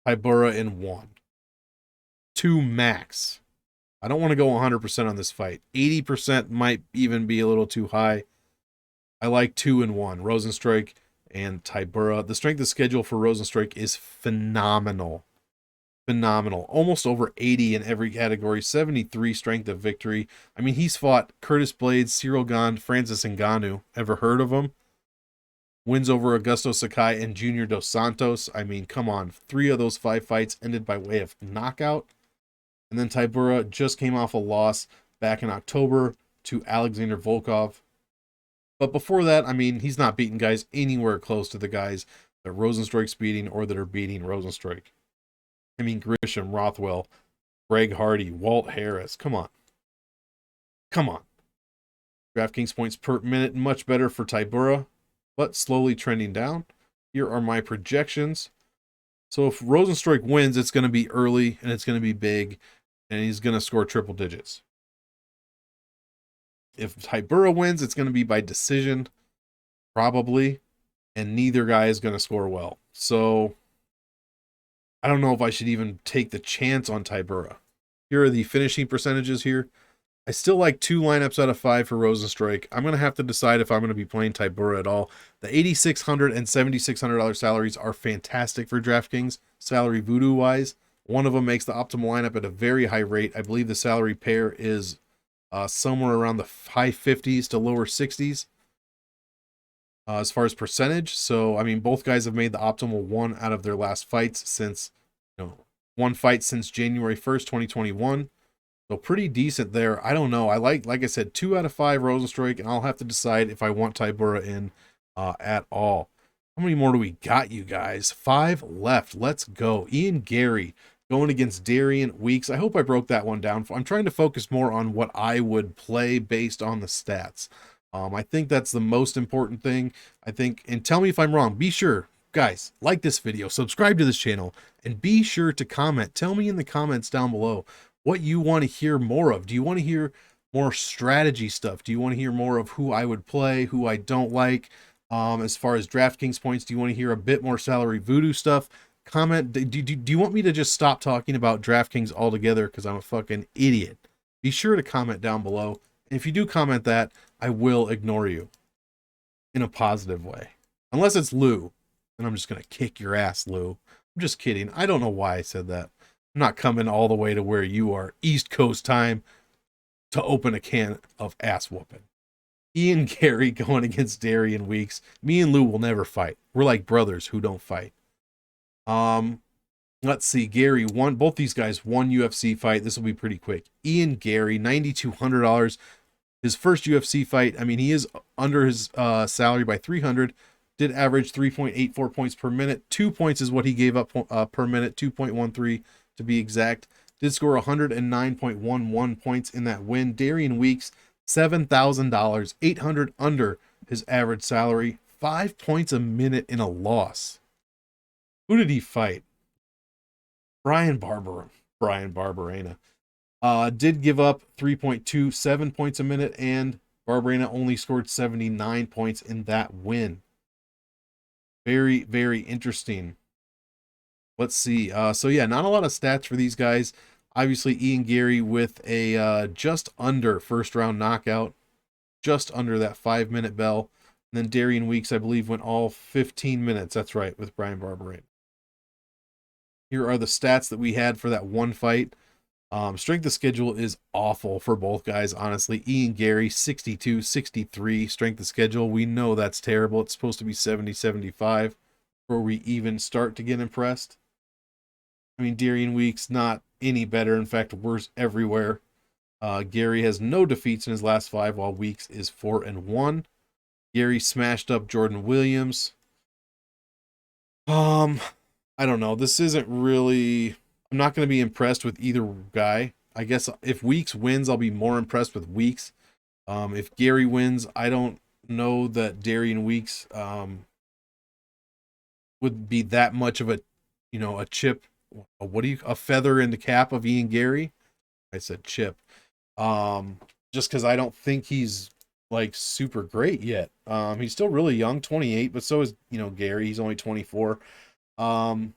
Tybura in 1. 2 max. I don't want to go 100% on this fight. 80% might even be a little too high. I like 2 and 1. Rozenstruik and Tybura. The strength of schedule for Rozenstruik is phenomenal. Phenomenal. Almost over 80 in every category. 73 strength of victory. I mean, he's fought Curtis Blades, Cyril Gane, Francis Ngannou. Ever heard of him? Wins over Augusto Sakai and Junior Dos Santos. I mean, come on. 3 of those 5 fights ended by way of knockout. And then Tybura just came off a loss back in October to Alexander Volkov. But before that, I mean, he's not beating guys anywhere close to the guys that Rozenstruik's beating or that are beating Rozenstruik. I mean, Grisham, Rothwell, Greg Hardy, Walt Harris. Come on. Come on. DraftKings points per minute, much better for Tybura, but slowly trending down. Here are my projections. So if Rozenstruik wins, it's going to be early and it's going to be big, and he's going to score triple digits. If Tybura wins, it's going to be by decision, probably, and neither guy is going to score well. So I don't know if I should even take the chance on Tybura. Here are the finishing percentages here. I still like 2 lineups out of 5 for Rozenstruik. I'm going to have to decide if I'm going to be playing Tybura at all. The $8,600 and $7,600 salaries are fantastic for DraftKings, salary voodoo-wise. One of them makes the optimal lineup at a very high rate. I believe the salary pair is somewhere around the high 50s to lower 60s as far as percentage. So, I mean, both guys have made the optimal 1 out of their last fights since, 1 fight since January 1st, 2021. So pretty decent there. I don't know. I like I said, 2 out of 5 Rozenstruik, and I'll have to decide if I want Tybura in at all. How many more do we got, you guys? 5 left. Let's go. Ian Garry going against Darian Weeks. I hope I broke that one down. I'm trying to focus more on what I would play based on the stats. I think that's the most important thing. I think, and tell me if I'm wrong. Be sure, guys, like this video, subscribe to this channel, and be sure to comment. Tell me in the comments down below what you want to hear more of. Do you want to hear more strategy stuff? Do you want to hear more of who I would play, who I don't like? As far as DraftKings points, do you want to hear a bit more salary voodoo stuff? Comment. Do you want me to just stop talking about DraftKings altogether because I'm a fucking idiot? Be sure to comment down below. And if you do comment that, I will ignore you in a positive way. Unless it's Lou. And I'm just going to kick your ass, Lou. I'm just kidding. I don't know why I said that. I'm not coming all the way to where you are, East Coast time, to open a can of ass whooping. Ian Garry going against Darian Weeks. Me and Lou will never fight. We're like brothers who don't fight. Let's see. Garry won. Both these guys won UFC fight. This will be pretty quick. Ian Garry, $9,200. His first UFC fight. I mean, he is under his salary by 300. Did average 3.84 points per minute. 2 points is what he gave up per minute. 2.13 to be exact. Did score 109.11 points in that win. Darian Weeks, $7,000, 800 under his average salary, 5 points a minute in a loss. Who did he fight? Bryan Barberena. Did give up 3.27 points a minute, and Barberena only scored 79 points in that win. Very, very interesting. Let's see. So yeah, not a lot of stats for these guys. Obviously, Ian Garry with a just under first round knockout, just under that 5-minute bell. And then Darian Weeks, I believe, went all 15 minutes. That's right, with Bryan Barberena. Here are the stats that we had for that one fight. Strength of schedule is awful for both guys, honestly. Ian Garry, 62, 63 strength of schedule. We know that's terrible. It's supposed to be 70, 75 before we even start to get impressed. I mean, Darian Weeks, not any better. In fact, worse everywhere. Garry has no defeats in his last 5, while Weeks is 4-1. Garry smashed up Jordan Williams. I don't know. This isn't really... I'm not going to be impressed with either guy. I guess if Weeks wins, I'll be more impressed with Weeks. If Garry wins, I don't know that Darian Weeks would be that much of a, a chip. A feather in the cap of Ian Garry? I said chip. Just because I don't think he's like super great yet. He's still really young, 28, but so is, Garry. He's only 24. Um,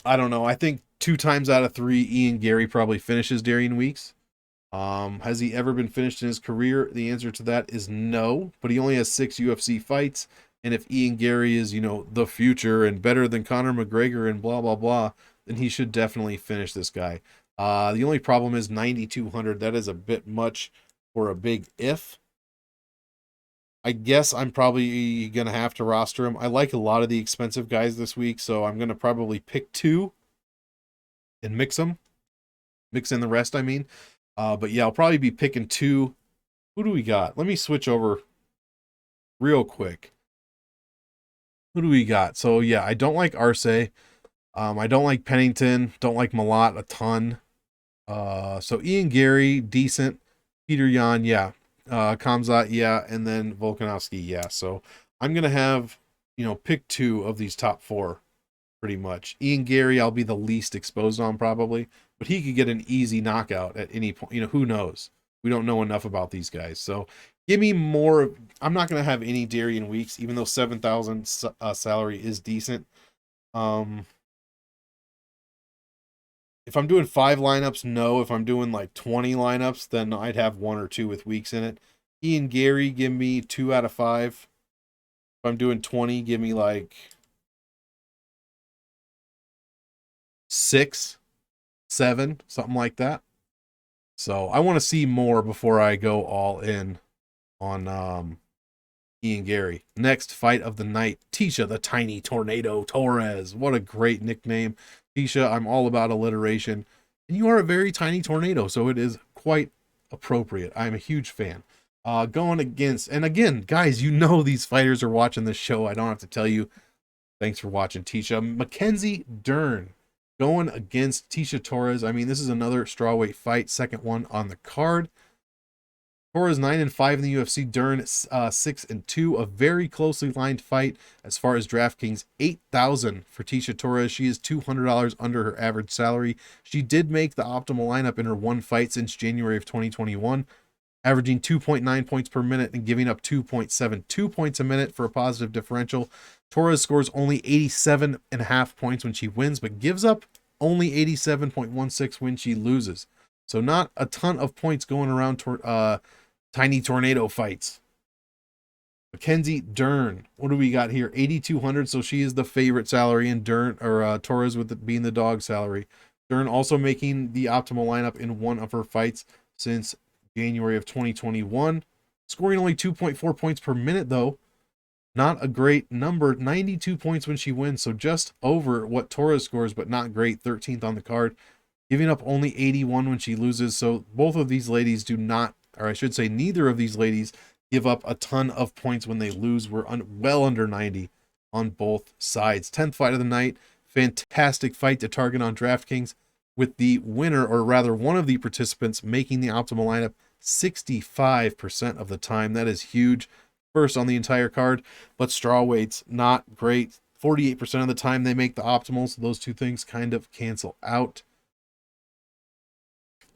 I don't know. I think 2 times out of 3, Ian Garry probably finishes Darian Weeks. Has he ever been finished in his career? The answer to that is no, but he only has 6 UFC fights. And if Ian Garry is, the future and better than Conor McGregor and blah, blah, blah, then he should definitely finish this guy. The only problem is 9,200. That is a bit much for a big if. I guess I'm probably going to have to roster him. I like a lot of the expensive guys this week, so I'm going to probably pick 2 and mix them. Mix in the rest, I mean. But yeah, I'll probably be picking 2. Who do we got? Let me switch over real quick. Who do we got? So yeah, I don't like Arce. I don't like Pennington. Don't like Malott a ton. So Ian Garry, decent. Petr Yan, yeah. Kamzat, yeah. And then Volkanovski, yeah. So I'm going to have, pick 2 of these top 4 pretty much. Ian Garry, I'll be the least exposed on probably, but he could get an easy knockout at any point. Who knows? We don't know enough about these guys. So give me more. I'm not going to have any Darian Weeks, even though 7,000 salary is decent. If I'm doing 5 lineups, no. If I'm doing like 20 lineups, then I'd have 1 or 2 with Weeks in it. Ian Garry, give me 2 out of 5. If I'm doing 20, give me like 6, 7, something like that. So I want to see more before I go all in on Ian Garry. Next fight of the night, Tisha the Tiny Tornado Torres. What a great nickname. Tisha, I'm all about alliteration. And you are a very tiny tornado, so it is quite appropriate. I'm a huge fan. Going against, and again, guys, these fighters are watching this show. I don't have to tell you. Thanks for watching, Tisha. Mackenzie Dern going against Tisha Torres. I mean, this is another strawweight fight, second one on the card. Torres 9-5 in the UFC. Dern 6-2. A very closely lined fight as far as DraftKings. 8,000 for Tisha Torres. She is $200 under her average salary. She did make the optimal lineup in her 1 fight since January of 2021, averaging 2.9 points per minute and giving up 2.72 points a minute for a positive differential. Torres scores only 87.5 points when she wins, but gives up only 87.16 when she loses. So not a ton of points going around tiny tornado fights. Mackenzie Dern, what do we got here? 8,200, so she is the favorite salary, and Torres with being the dog salary. Dern also making the optimal lineup in 1 of her fights since January of 2021. Scoring only 2.4 points per minute, though. Not a great number. 92 points when she wins, so just over what Torres scores, but not great. 13th on the card. Giving up only 81 when she loses, so both of these ladies do not, or I should say neither of these ladies give up a ton of points when they lose. We're well under 90 on both sides. 10th fight of the night. Fantastic fight to target on DraftKings, with the winner, or rather one of the participants, making the optimal lineup 65% of the time. That is huge. First on the entire card, but strawweights, not great. 48% of the time they make the optimal, so those 2 things kind of cancel out.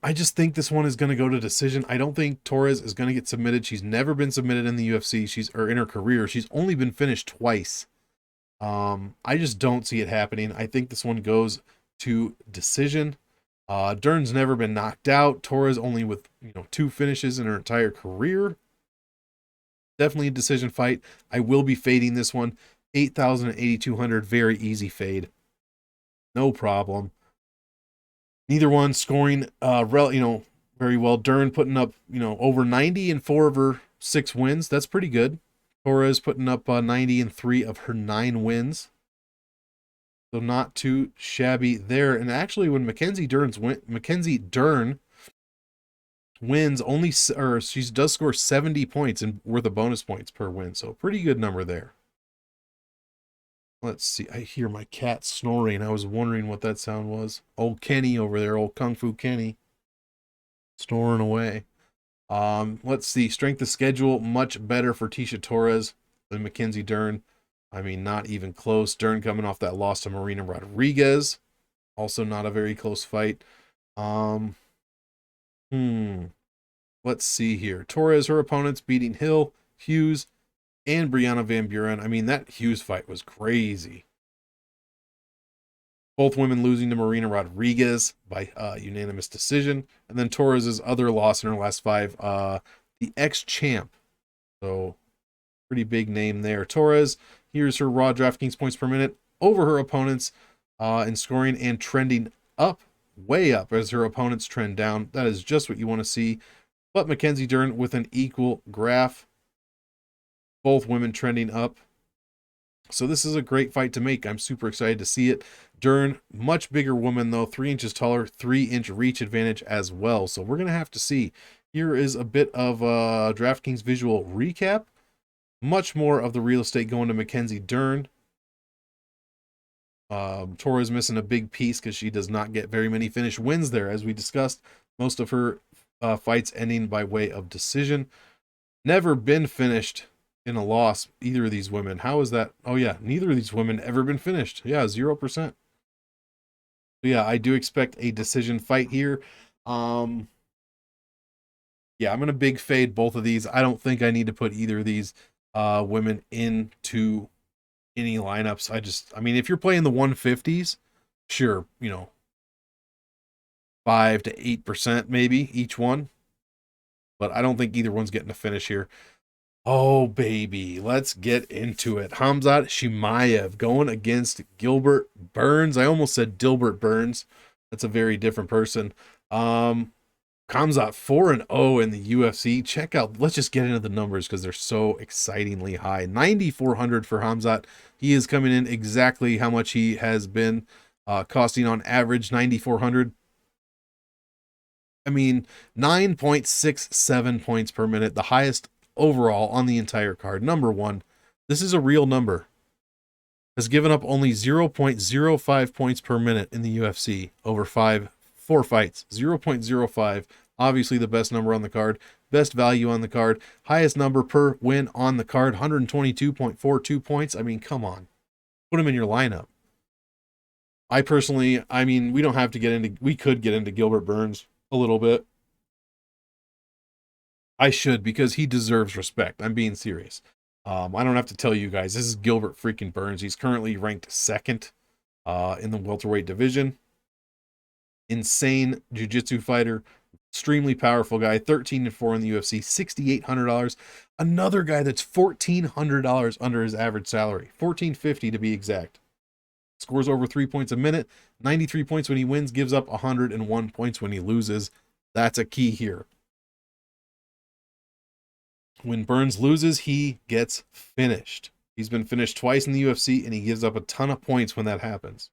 I just think this one is going to go to decision. I don't think Torres is going to get submitted. She's never been submitted in the UFC. Or in her career. She's only been finished twice. I just don't see it happening. I think this one goes to decision. Dern's never been knocked out. Torres only with 2 finishes in her entire career. Definitely a decision fight. I will be fading this one. 8,000 and 8,200, very easy fade. No problem. Neither one scoring very well. Dern putting up, over 90 in 4 of her 6 wins. That's pretty good. Torres putting up 90 in 3 of her 9 wins. So not too shabby there. And actually, when Mackenzie Dern wins she does score 70 points and worth of bonus points per win. So pretty good number there. Let's see. I hear my cat snoring. I was wondering what that sound was. Old Kenny over there, old Kung Fu Kenny, snoring away. Let's see. Strength of schedule, much better for Tisha Torres than Mackenzie Dern. I mean, not even close. Dern coming off that loss to Marina Rodriguez. Also not a very close fight. Let's see here. Torres, her opponents beating Hill, Hughes, and Brianna Van Buren. I mean, that Hughes fight was crazy. Both women losing to Marina Rodriguez by unanimous decision. And then Torres' other loss in her last 5, the ex-champ. So, pretty big name there. Torres, here's her raw DraftKings points per minute over her opponents in scoring and trending up, way up as her opponents trend down. That is just what you want to see. But Mackenzie Dern with an equal graph. Both women trending up. So this is a great fight to make. I'm super excited to see it. Dern, much bigger woman though, 3 inches taller, 3-inch reach advantage as well. So we're going to have to see. Here is a bit of a DraftKings visual recap. Much more of the real estate going to Mackenzie Dern. Torres missing a big piece because she does not get very many finished wins there, as we discussed. Most of her fights ending by way of decision. Never been finished in a loss, either of these women. How is that? Oh yeah, neither of these women ever been finished. Yeah, 0%. So yeah, I do expect a decision fight here. Yeah, I'm gonna big fade both of these. I don't think I need to put either of these women into any lineups. I mean, if you're playing the 150s, sure, 5 to 8% maybe each one, but I don't think either one's getting a finish here. Oh, baby. Let's get into it. Khamzat Chimaev going against Gilbert Burns. I almost said Dilbert Burns. That's a very different person. Khamzat 4-0 in the UFC. Check out, let's just get into the numbers because they're so excitingly high. 9,400 for Khamzat. He is coming in exactly how much he has been costing on average, 9,400. I mean, 9.67 points per minute, the highest overall on the entire card. Number one, this is a real number. Has given up only 0.05 points per minute in the UFC over 4 fights. 0.05. Obviously the best number on the card, best value on the card, highest number per win on the card, 122.42 points. I mean, come on. Put him in your lineup. I mean, we could get into Gilbert Burns a little bit. I should, because he deserves respect. I'm being serious. I don't have to tell you guys, this is Gilbert freaking Burns. He's currently ranked 2nd in the welterweight division. Insane jiu-jitsu fighter, extremely powerful guy, 13-4 in the UFC, $6,800. Another guy that's $1,400 under his average salary, $1,450 to be exact. Scores over 3 points a minute, 93 points when he wins, gives up 101 points when he loses. That's a key here. When Burns loses, he gets finished. He's been finished twice in the UFC, and he gives up a ton of points when that happens.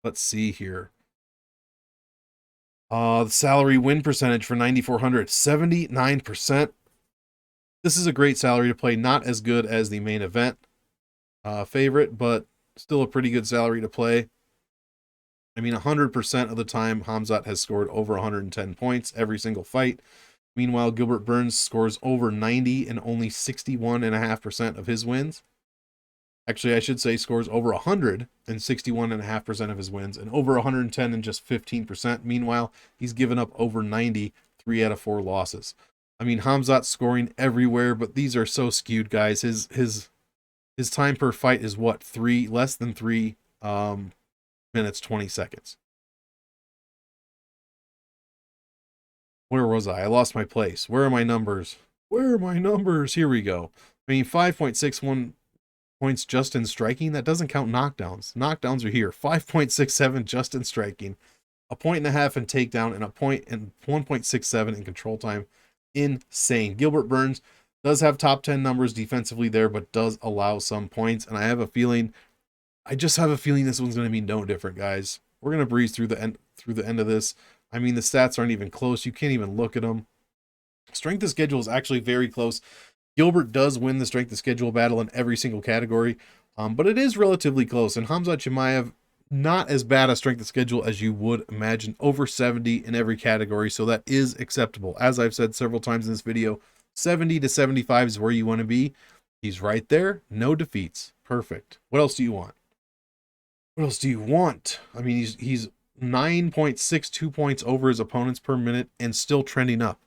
Let's see here. The salary win percentage for 9,400, 79%. This is a great salary to play. Not as good as the main event favorite, but still a pretty good salary to play. I mean, 100% of the time, Khamzat has scored over 110 points every single fight. Meanwhile, Gilbert Burns scores over 90 in only 61.5% of his wins. Actually, I should say scores over 100 in 61.5% of his wins and over 110 in just 15%. Meanwhile, he's given up over 90, 3 out of 4 losses. I mean, Khamzat's scoring everywhere, but these are so skewed, guys. His time per fight is what? Less than 3 minutes, 20 seconds. Where was I? I lost my place. Where are my numbers? Where are my numbers? Here we go. I mean, 5.61 points just in striking. That doesn't count knockdowns. Knockdowns are here. 5.67 just in striking. 1.5 in takedown and 1.67 in control time. Insane. Gilbert Burns does have top 10 numbers defensively there, but does allow some points. And I just have a feeling this one's going to be no different, guys. We're going to breeze through the end of this. I mean, the stats aren't even close. You can't even look at them. Strength of schedule is actually very close. Gilbert does win the strength of schedule battle in every single category, but it is relatively close. And Khamzat Chimaev, not as bad a strength of schedule as you would imagine, over 70 in every category, so that is acceptable. As I've said several times in this video, 70 to 75 is where you want to be. He's right there. No defeats. Perfect. What else do you want? What else do you want? I mean, he's 9.62 points over his opponents per minute and still trending up.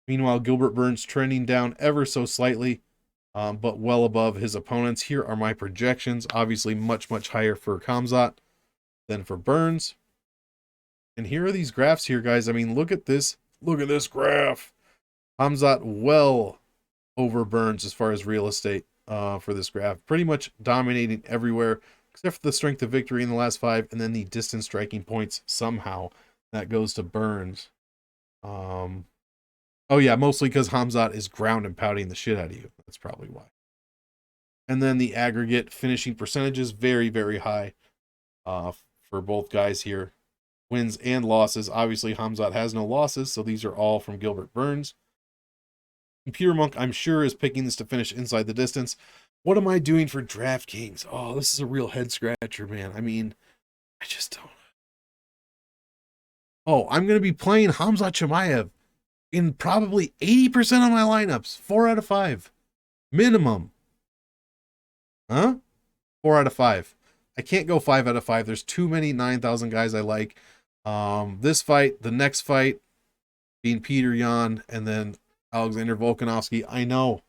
Meanwhile, Gilbert Burns trending down ever so slightly, but well above his opponents. Here are my projections. Obviously, much, much higher for Khamzat than for Burns. And here are these graphs here, guys. I mean, look at this. Look at this graph. Khamzat well over Burns as far as real estate for this graph. Pretty much dominating everywhere, except for the strength of victory in the last 5, and then the distance striking points somehow. That goes to Burns. Oh yeah, mostly because Khamzat is ground and pounding the shit out of you. That's probably why. And then the aggregate finishing percentages, very, very high for both guys here. Wins and losses. Obviously, Khamzat has no losses, so these are all from Gilbert Burns. Computer Monk, I'm sure, is picking this to finish inside the distance. What am I doing for DraftKings? Oh, this is a real head scratcher, man. I mean, I just don't. Oh, I'm going to be playing Khamzat Chimaev in probably 80% of my lineups. 4 out of 5. Minimum. Huh? 4 out of 5. I can't go 5 out of 5. There's too many 9,000 guys I like. This fight, the next fight, being Petr Yan, and then Alexander Volkanovski. I know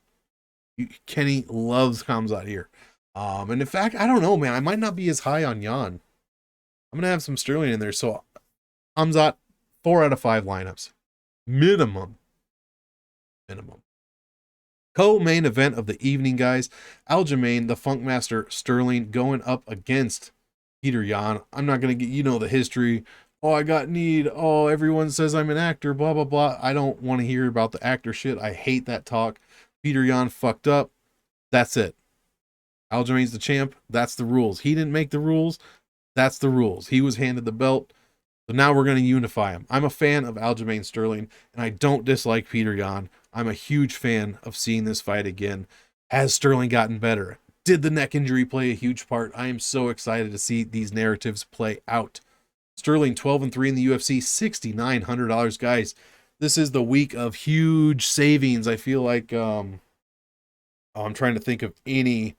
Kenny loves Khamzat here. And in fact, I don't know, man. I might not be as high on Yan. I'm going to have some Sterling in there. So Khamzat, 4 out of 5 lineups. Minimum. Co-main event of the evening, guys. Aljamain, the Funkmaster Sterling, going up against Petr Yan. I'm not going to get, you know, the history. Oh, I got need. Oh, everyone says I'm an actor, blah, blah, blah. I don't want to hear about the actor shit. I hate that talk. Petr Yan fucked up. That's it. Aljamain's the champ. That's the rules. He didn't make the rules. That's the rules. He was handed the belt. So now we're going to unify him. I'm a fan of Aljamain Sterling, and I don't dislike Petr Yan. I'm a huge fan of seeing this fight again. Has Sterling gotten better? Did the neck injury play a huge part? I am so excited to see these narratives play out. Sterling 12-3 in the UFC, $6,900, guys. This is the week of huge savings. I feel like I'm trying to think of any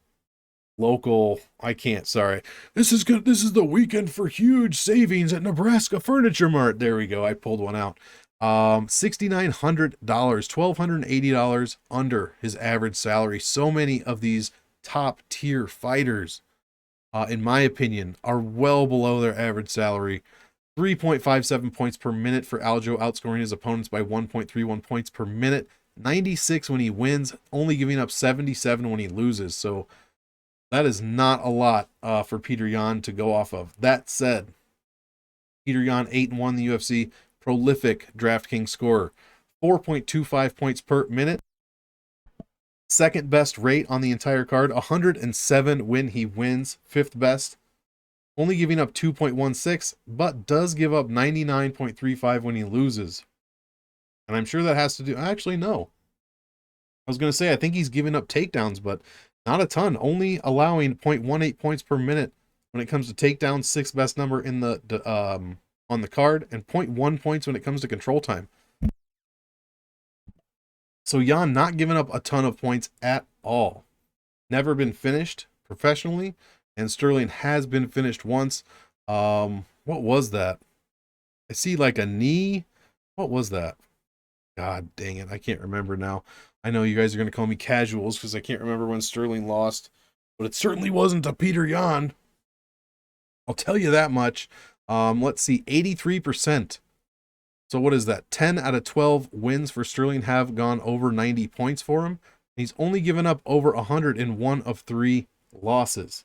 local. I can't. Sorry. This is good. This is the weekend for huge savings at Nebraska Furniture Mart. There we go. I pulled one out. $6,900, $1,280 under his average salary. So many of these top tier fighters, in my opinion, are well below their average salary. 3.57 points per minute for Aljo, outscoring his opponents by 1.31 points per minute. 96 when he wins, only giving up 77 when he loses. So that is not a lot for Petr Yan to go off of. That said, Petr Yan 8-1 in the UFC, prolific DraftKings scorer, 4.25 points per minute. Second best rate on the entire card, 107 when he wins, 5th best. Only giving up 2.16, but does give up 99.35 when he loses. And I'm sure that has to do, actually, no. I was going to say, I think he's giving up takedowns, but not a ton. Only allowing 0.18 points per minute when it comes to takedowns, 6th best number in the on the card, and 0.1 points when it comes to control time. So Yan not giving up a ton of points at all. Never been finished professionally, and Sterling has been finished once. What was that? I see like a knee. What was that? God dang it. I can't remember now. I know you guys are going to call me casuals because I can't remember when Sterling lost, but it certainly wasn't to Petr Yan. I'll tell you that much. Let's see, 83%. So what is that? 10 out of 12 wins for Sterling have gone over 90 points for him. He's only given up over 100 in 1 of 3 losses.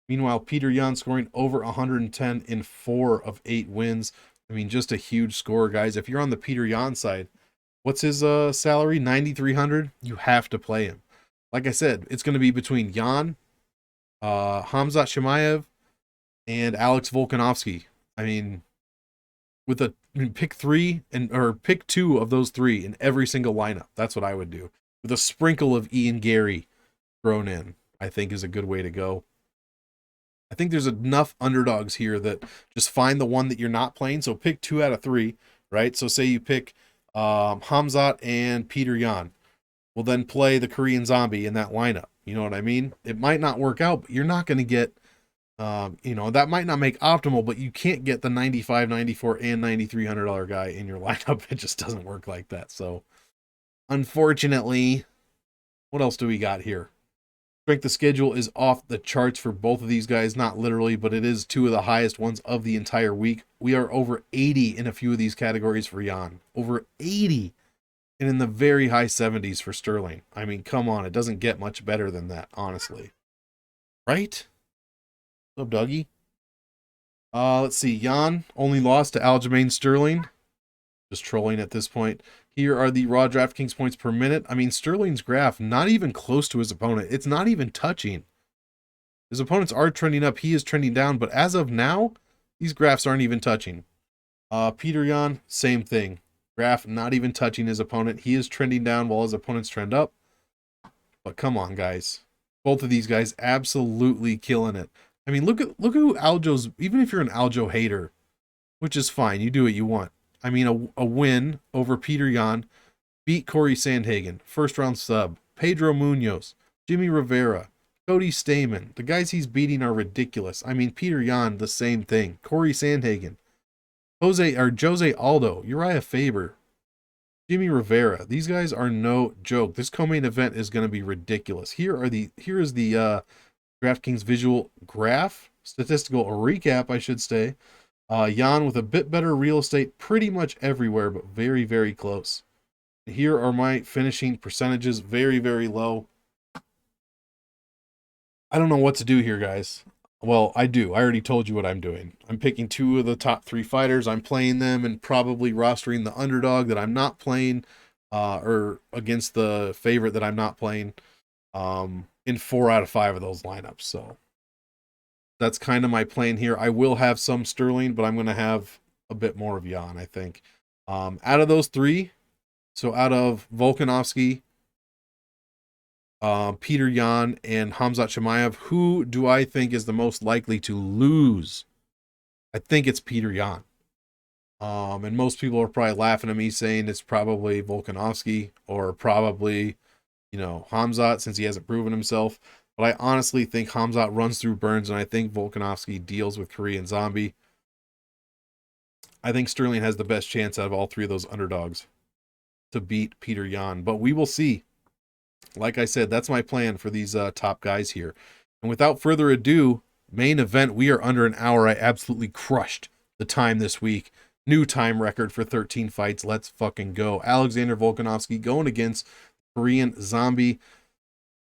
Meanwhile, Petr Yan scoring over 110 in 4 of 8 wins. I mean, just a huge score, guys. If you're on the Petr Yan side, what's his salary? 9,300. You have to play him. Like I said, it's going to be between Yan, Khamzat Chimaev, and Alex Volkanovski. I mean, pick 3 or pick 2 of those 3 in every single lineup. That's what I would do. With a sprinkle of Ian Garry thrown in, I think is a good way to go. I think there's enough underdogs here that just find the one that you're not playing. So pick 2 out of 3, right? So say you pick Khamzat and Petr Yan. Well, then play the Korean Zombie in that lineup. You know what I mean? It might not work out, but you're not going to get, that might not make optimal, but you can't get the $95, $94, and $9,300 guy in your lineup. It just doesn't work like that. So Unfortunately, what else do we got here? Strength of schedule is off the charts for both of these guys, not literally, but it is two of the highest ones of the entire week. We are over 80 in a few of these categories for Jan. Over 80. And in the very high 70s for Sterling. I mean, come on. It doesn't get much better than that, honestly. Right? What's up, Dougie? Let's see. Jan only lost to Aljamain Sterling. Just trolling at this point. Here are the raw DraftKings points per minute. I mean, Sterling's graph, not even close to his opponent. It's not even touching. His opponents are trending up. He is trending down. But as of now, these graphs aren't even touching. Petr Yan, same thing. Graph not even touching his opponent. He is trending down while his opponents trend up. But come on, guys. Both of these guys absolutely killing it. I mean, look at who Aljo's, even if you're an Aljo hater, which is fine. You do what you want. I mean, a win over Petr Yan, beat Corey Sandhagen, first round sub, Pedro Munoz, Jimmy Rivera, Cody Stamen. The guys he's beating are ridiculous. I mean, Petr Yan, the same thing. Corey Sandhagen, Jose Aldo, Uriah Faber, Jimmy Rivera. These guys are no joke. This co-main event is going to be ridiculous. Here is the DraftKings visual graph, statistical recap, I should say. Jan with a bit better real estate pretty much everywhere, but very, very close. Here are my finishing percentages, very, very low. I don't know what to do here, guys. Well, I do. I already told you what I'm doing. I'm picking two of the top 3 fighters. I'm playing them and probably rostering the underdog that I'm not playing, or against the favorite that I'm not playing, in 4 out of 5 of those lineups. So that's kind of my plan here. I will have some Sterling, but I'm going to have a bit more of Jan, I think. Out of those 3, so out of Volkanovski, Petr Yan, and Khamzat Chimaev, who do I think is the most likely to lose? I think it's Petr Yan. And most people are probably laughing at me saying it's probably Volkanovski or probably, Khamzat, since he hasn't proven himself. But I honestly think Khamzat runs through Burns, and I think Volkanovski deals with Korean Zombie. I think Sterling has the best chance out of all 3 of those underdogs to beat Petr Yan. But we will see. Like I said, that's my plan for these top guys here. And without further ado, main event, we are under an hour. I absolutely crushed the time this week. New time record for 13 fights. Let's fucking go. Alexander Volkanovski going against Korean Zombie.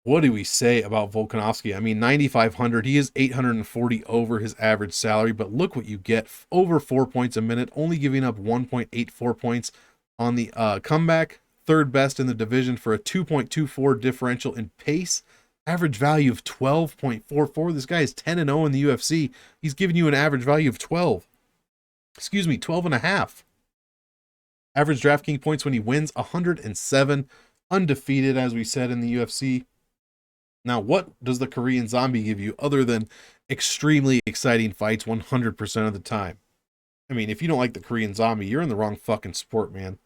What do we say about Volkanovski? I mean, 9,500. He is 840 over his average salary, but look what you get. Over 4 points a minute, only giving up 1.84 points on the comeback. Third best in the division for a 2.24 differential in pace. Average value of 12.44. This guy is 10-0 in the UFC. He's giving you an average value of 12. 12.5. Average DraftKings points when he wins, 107. Undefeated, as we said, in the UFC. Now, what does the Korean Zombie give you other than extremely exciting fights 100% of the time? I mean, if you don't like the Korean Zombie, you're in the wrong fucking sport, man.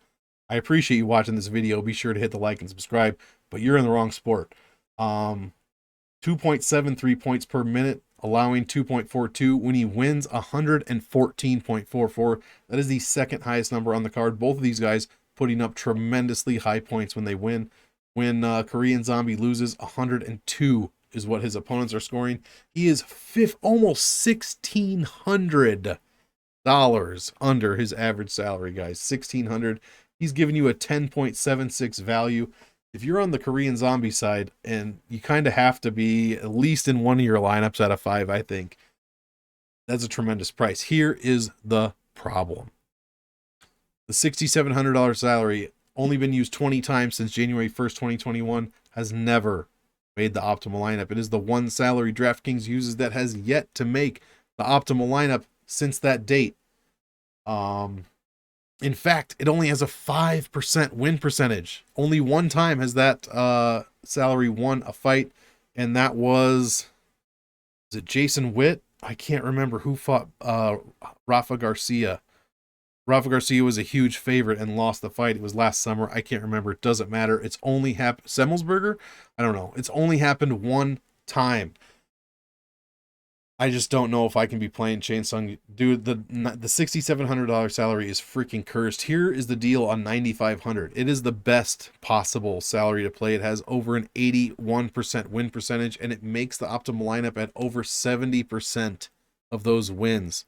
I appreciate you watching this video. Be sure to hit the like and subscribe, but you're in the wrong sport. 2.73 points per minute, allowing 2.42. When he wins, 114.44. That is the second highest number on the card. Both of these guys putting up tremendously high points when they win. When Korean Zombie loses, 102 is what his opponents are scoring. He is almost $1,600 under his average salary, guys. $1,600. He's giving you a 10.76 value. If you're on the Korean Zombie side, and you kind of have to be at least in one of your lineups out of 5, I think that's a tremendous price. Here is the problem. The $6,700 salary, only been used 20 times since January 1st, 2021, has never made the optimal lineup. It is the one salary DraftKings uses that has yet to make the optimal lineup since that date. In fact, it only has a 5% win percentage. Only one time has that salary won a fight, and that was it Jason Witt? I can't remember who fought Rafa Garcia. Rafa Garcia was a huge favorite and lost the fight. It was last summer. I can't remember. It doesn't matter. It's only happened. Semmelsberger? I don't know. It's only happened one time. I just don't know if I can be playing Chain Sung. Dude, the $6,700 salary is freaking cursed. Here is the deal on 9,500. It is the best possible salary to play. It has over an 81% win percentage, and it makes the optimal lineup at over 70% of those wins.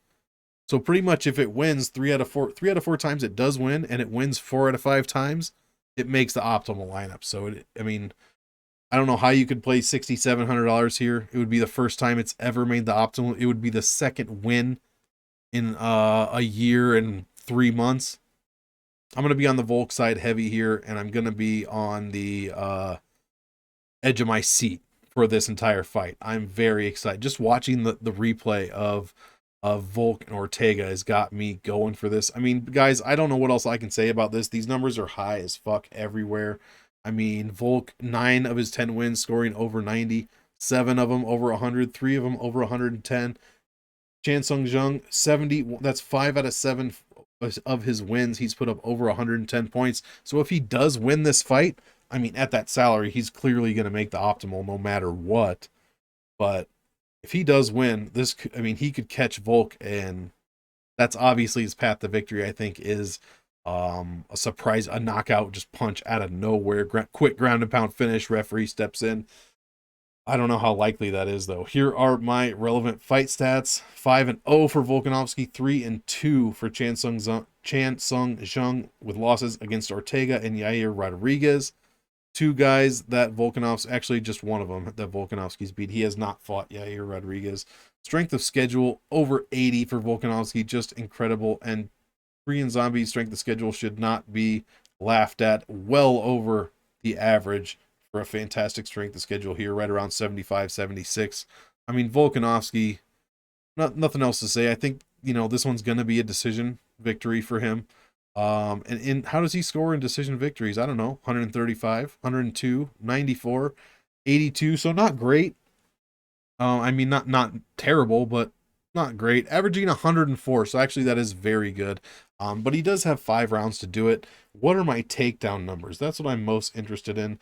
So pretty much if it wins three out of four times it does win, and it wins 4 out of 5 times, it makes the optimal lineup. So I mean, I don't know how you could play $6,700 here. It would be the first time it's ever made the optimal. It would be the second win in a year and 3 months. I'm going to be on the Volk side heavy here, and I'm going to be on the edge of my seat for this entire fight. I'm very excited. Just watching the replay of Volk and Ortega has got me going for this. I mean, guys, I don't know what else I can say about this. These numbers are high as fuck everywhere. I mean, Volk, 9 of his 10 wins scoring over 90, 7 of them over 100, 3 of them over 110. Chan Sung Jung, 70, that's 5 out of 7 of his wins. He's put up over 110 points. So if he does win this fight, I mean, at that salary, he's clearly going to make the optimal no matter what. But if he does win, I mean, he could catch Volk, and that's obviously his path to victory, I think, is a surprise, a knockout, just punch out of nowhere, quick ground and pound finish, referee steps in. I don't know how likely that is, though. Here are my relevant fight stats. 5-0 for Volkanovski, 3-2 for Chan Sung Jung with losses against Ortega and Yair Rodriguez. 2 guys that Volkanovski, actually just one of them that Volkanovski's beat. He has not fought Yair Rodriguez. Strength of schedule, over 80 for Volkanovski, just incredible. And Korean Zombie's strength of schedule should not be laughed at. Well over the average for a fantastic strength of schedule here, right around 75, 76. I mean, Volkanovski, nothing else to say. I think, this one's going to be a decision victory for him. And how does he score in decision victories? I don't know. 135, 102, 94, 82. So not great. I mean, not terrible, but not great. Averaging 104. So actually that is very good. But he does have 5 rounds to do it. What are my takedown numbers? That's what I'm most interested in.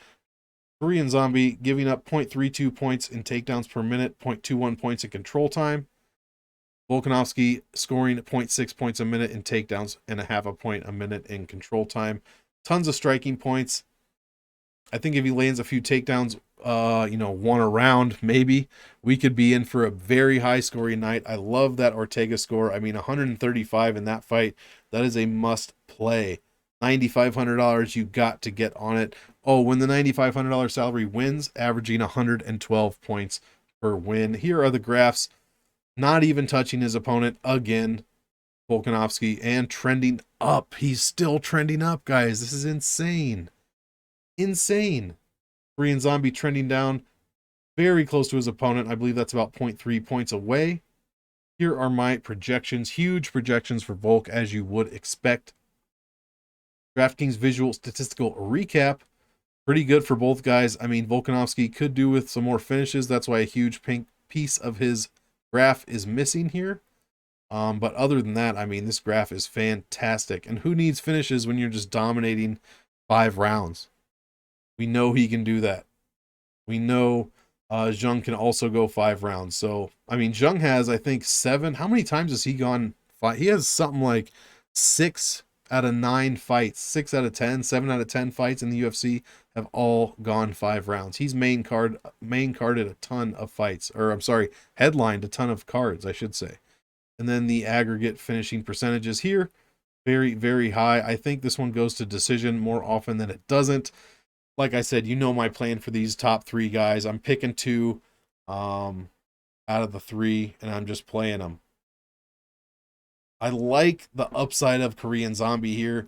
Korean Zombie giving up 0.32 points in takedowns per minute, 0.21 points in control time. Volkanovski scoring 0.6 points a minute in takedowns and a half a point a minute in control time. Tons of striking points. I think if he lands a few takedowns, one a round, maybe, we could be in for a very high scoring night. I love that Ortega score. I mean, 135 in that fight. That is a must play. $9,500, you got to get on it. Oh, when the $9,500 salary wins, averaging 112 points per win. Here are the graphs. Not even touching his opponent again, Volkanovski, and trending up. He's still trending up, guys. This is insane. Insane. Korean Zombie trending down, very close to his opponent. I believe that's about 0.3 points away. Here are my projections. Huge projections for Volk, as you would expect. DraftKings visual statistical recap. Pretty good for both guys. I mean, Volkanovski could do with some more finishes. That's why a huge pink piece of his graph is missing here. But other than that, I mean, this graph is fantastic. And who needs finishes when you're just dominating 5 rounds? We know he can do that. We know Jung can also go 5 rounds. So, I mean, Jung has, I think, 7. How many times has he gone 5? He has something like 6 out of 9 fights, 6 out of 10, 7 out of 10 fights in the UFC have all gone 5 rounds. He's main carded a ton of fights, or I'm sorry, headlined a ton of cards, I should say. And then the aggregate finishing percentages here, very, very high. I think this one goes to decision more often than it doesn't. Like I said, you know my plan for these top 3 guys. I'm picking 2 out of the 3, and I'm just playing them. I like the upside of Korean Zombie here.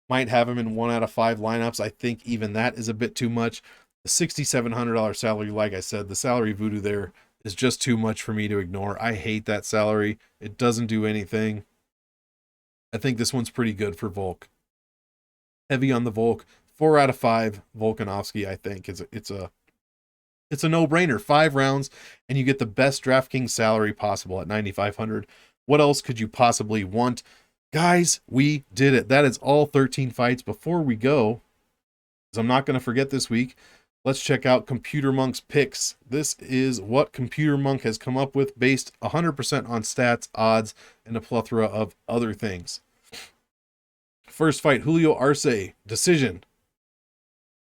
Might have him in 1 out of 5 lineups. I think even that is a bit too much. The $6,700 salary, like I said, the salary voodoo there is just too much for me to ignore. I hate that salary. It doesn't do anything. I think this one's pretty good for Volk. Heavy on the Volk. 4 out of 5 Volkanovski, I think. It's a no-brainer. 5 rounds, and you get the best DraftKings salary possible at $9,500. What else could you possibly want? Guys, we did it. That is all 13 fights. Before we go, because I'm not going to forget this week, Let's check out Computer Monk's picks. This is what Computer Monk has come up with based 100% on stats, odds, and a plethora of other things. First fight, Julio Arce, decision.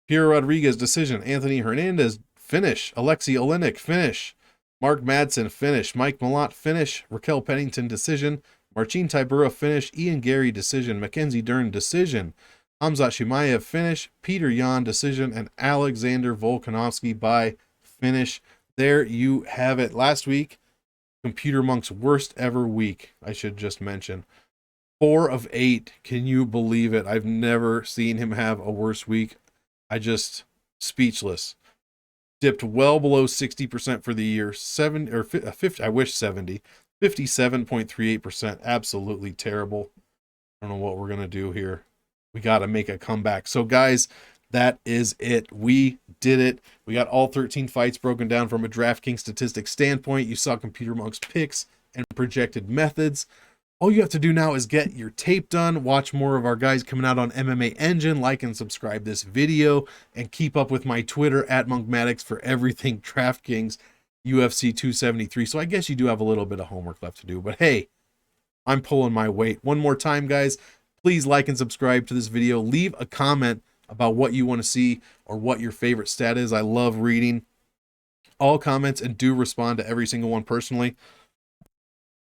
Piero Rodriguez, decision. Anthony Hernandez, finish. Alexei Oleinik, finish. Mark Madsen, finish. Mike Malott, finish. Raquel Pennington, decision. Marcin Tybura, finish. Ian Garry, decision. Mackenzie Dern, decision. Hamzat Chimaev, finish. Petr Yan, decision. And Alexander Volkanovski by finish. There you have it. Last week, Computer Monk's worst ever week, I should just mention. 4 of 8. Can you believe it? I've never seen him have a worse week. I just speechless. Dipped well below 60% for the year. 50, I wish 70. 57.38%. Absolutely terrible. I don't know what we're going to do here. We got to make a comeback. So guys, that is it. We did it. We got all 13 fights broken down from a DraftKings statistics standpoint. You saw Computer Monk's picks and projected methods. All you have to do now is get your tape done, watch more of our guys coming out on MMA Engine, like and subscribe this video, and keep up with my Twitter at Monkmatics for everything DraftKings UFC 273. So I guess you do have a little bit of homework left to do, but hey, I'm pulling my weight. One more time, guys, please like and subscribe to this video. Leave a comment about what you want to see or what your favorite stat is. I love reading all comments and do respond to every single one personally.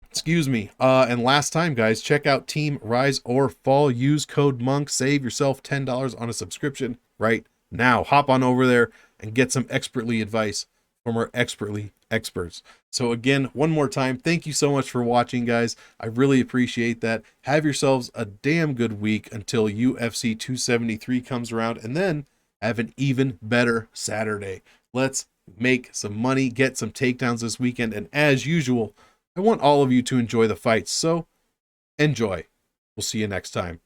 Excuse me. And last time, guys, check out Team Rise or Fall. Use code MONK. Save yourself $10 on a subscription right now. Hop on over there and get some expertly advice from our experts. So again, one more time, thank you so much for watching, guys. I really appreciate that. Have yourselves a damn good week until UFC 273 comes around, and then have an even better Saturday. Let's make some money, get some takedowns this weekend, and as usual, I want all of you to enjoy the fights, so enjoy. We'll see you next time.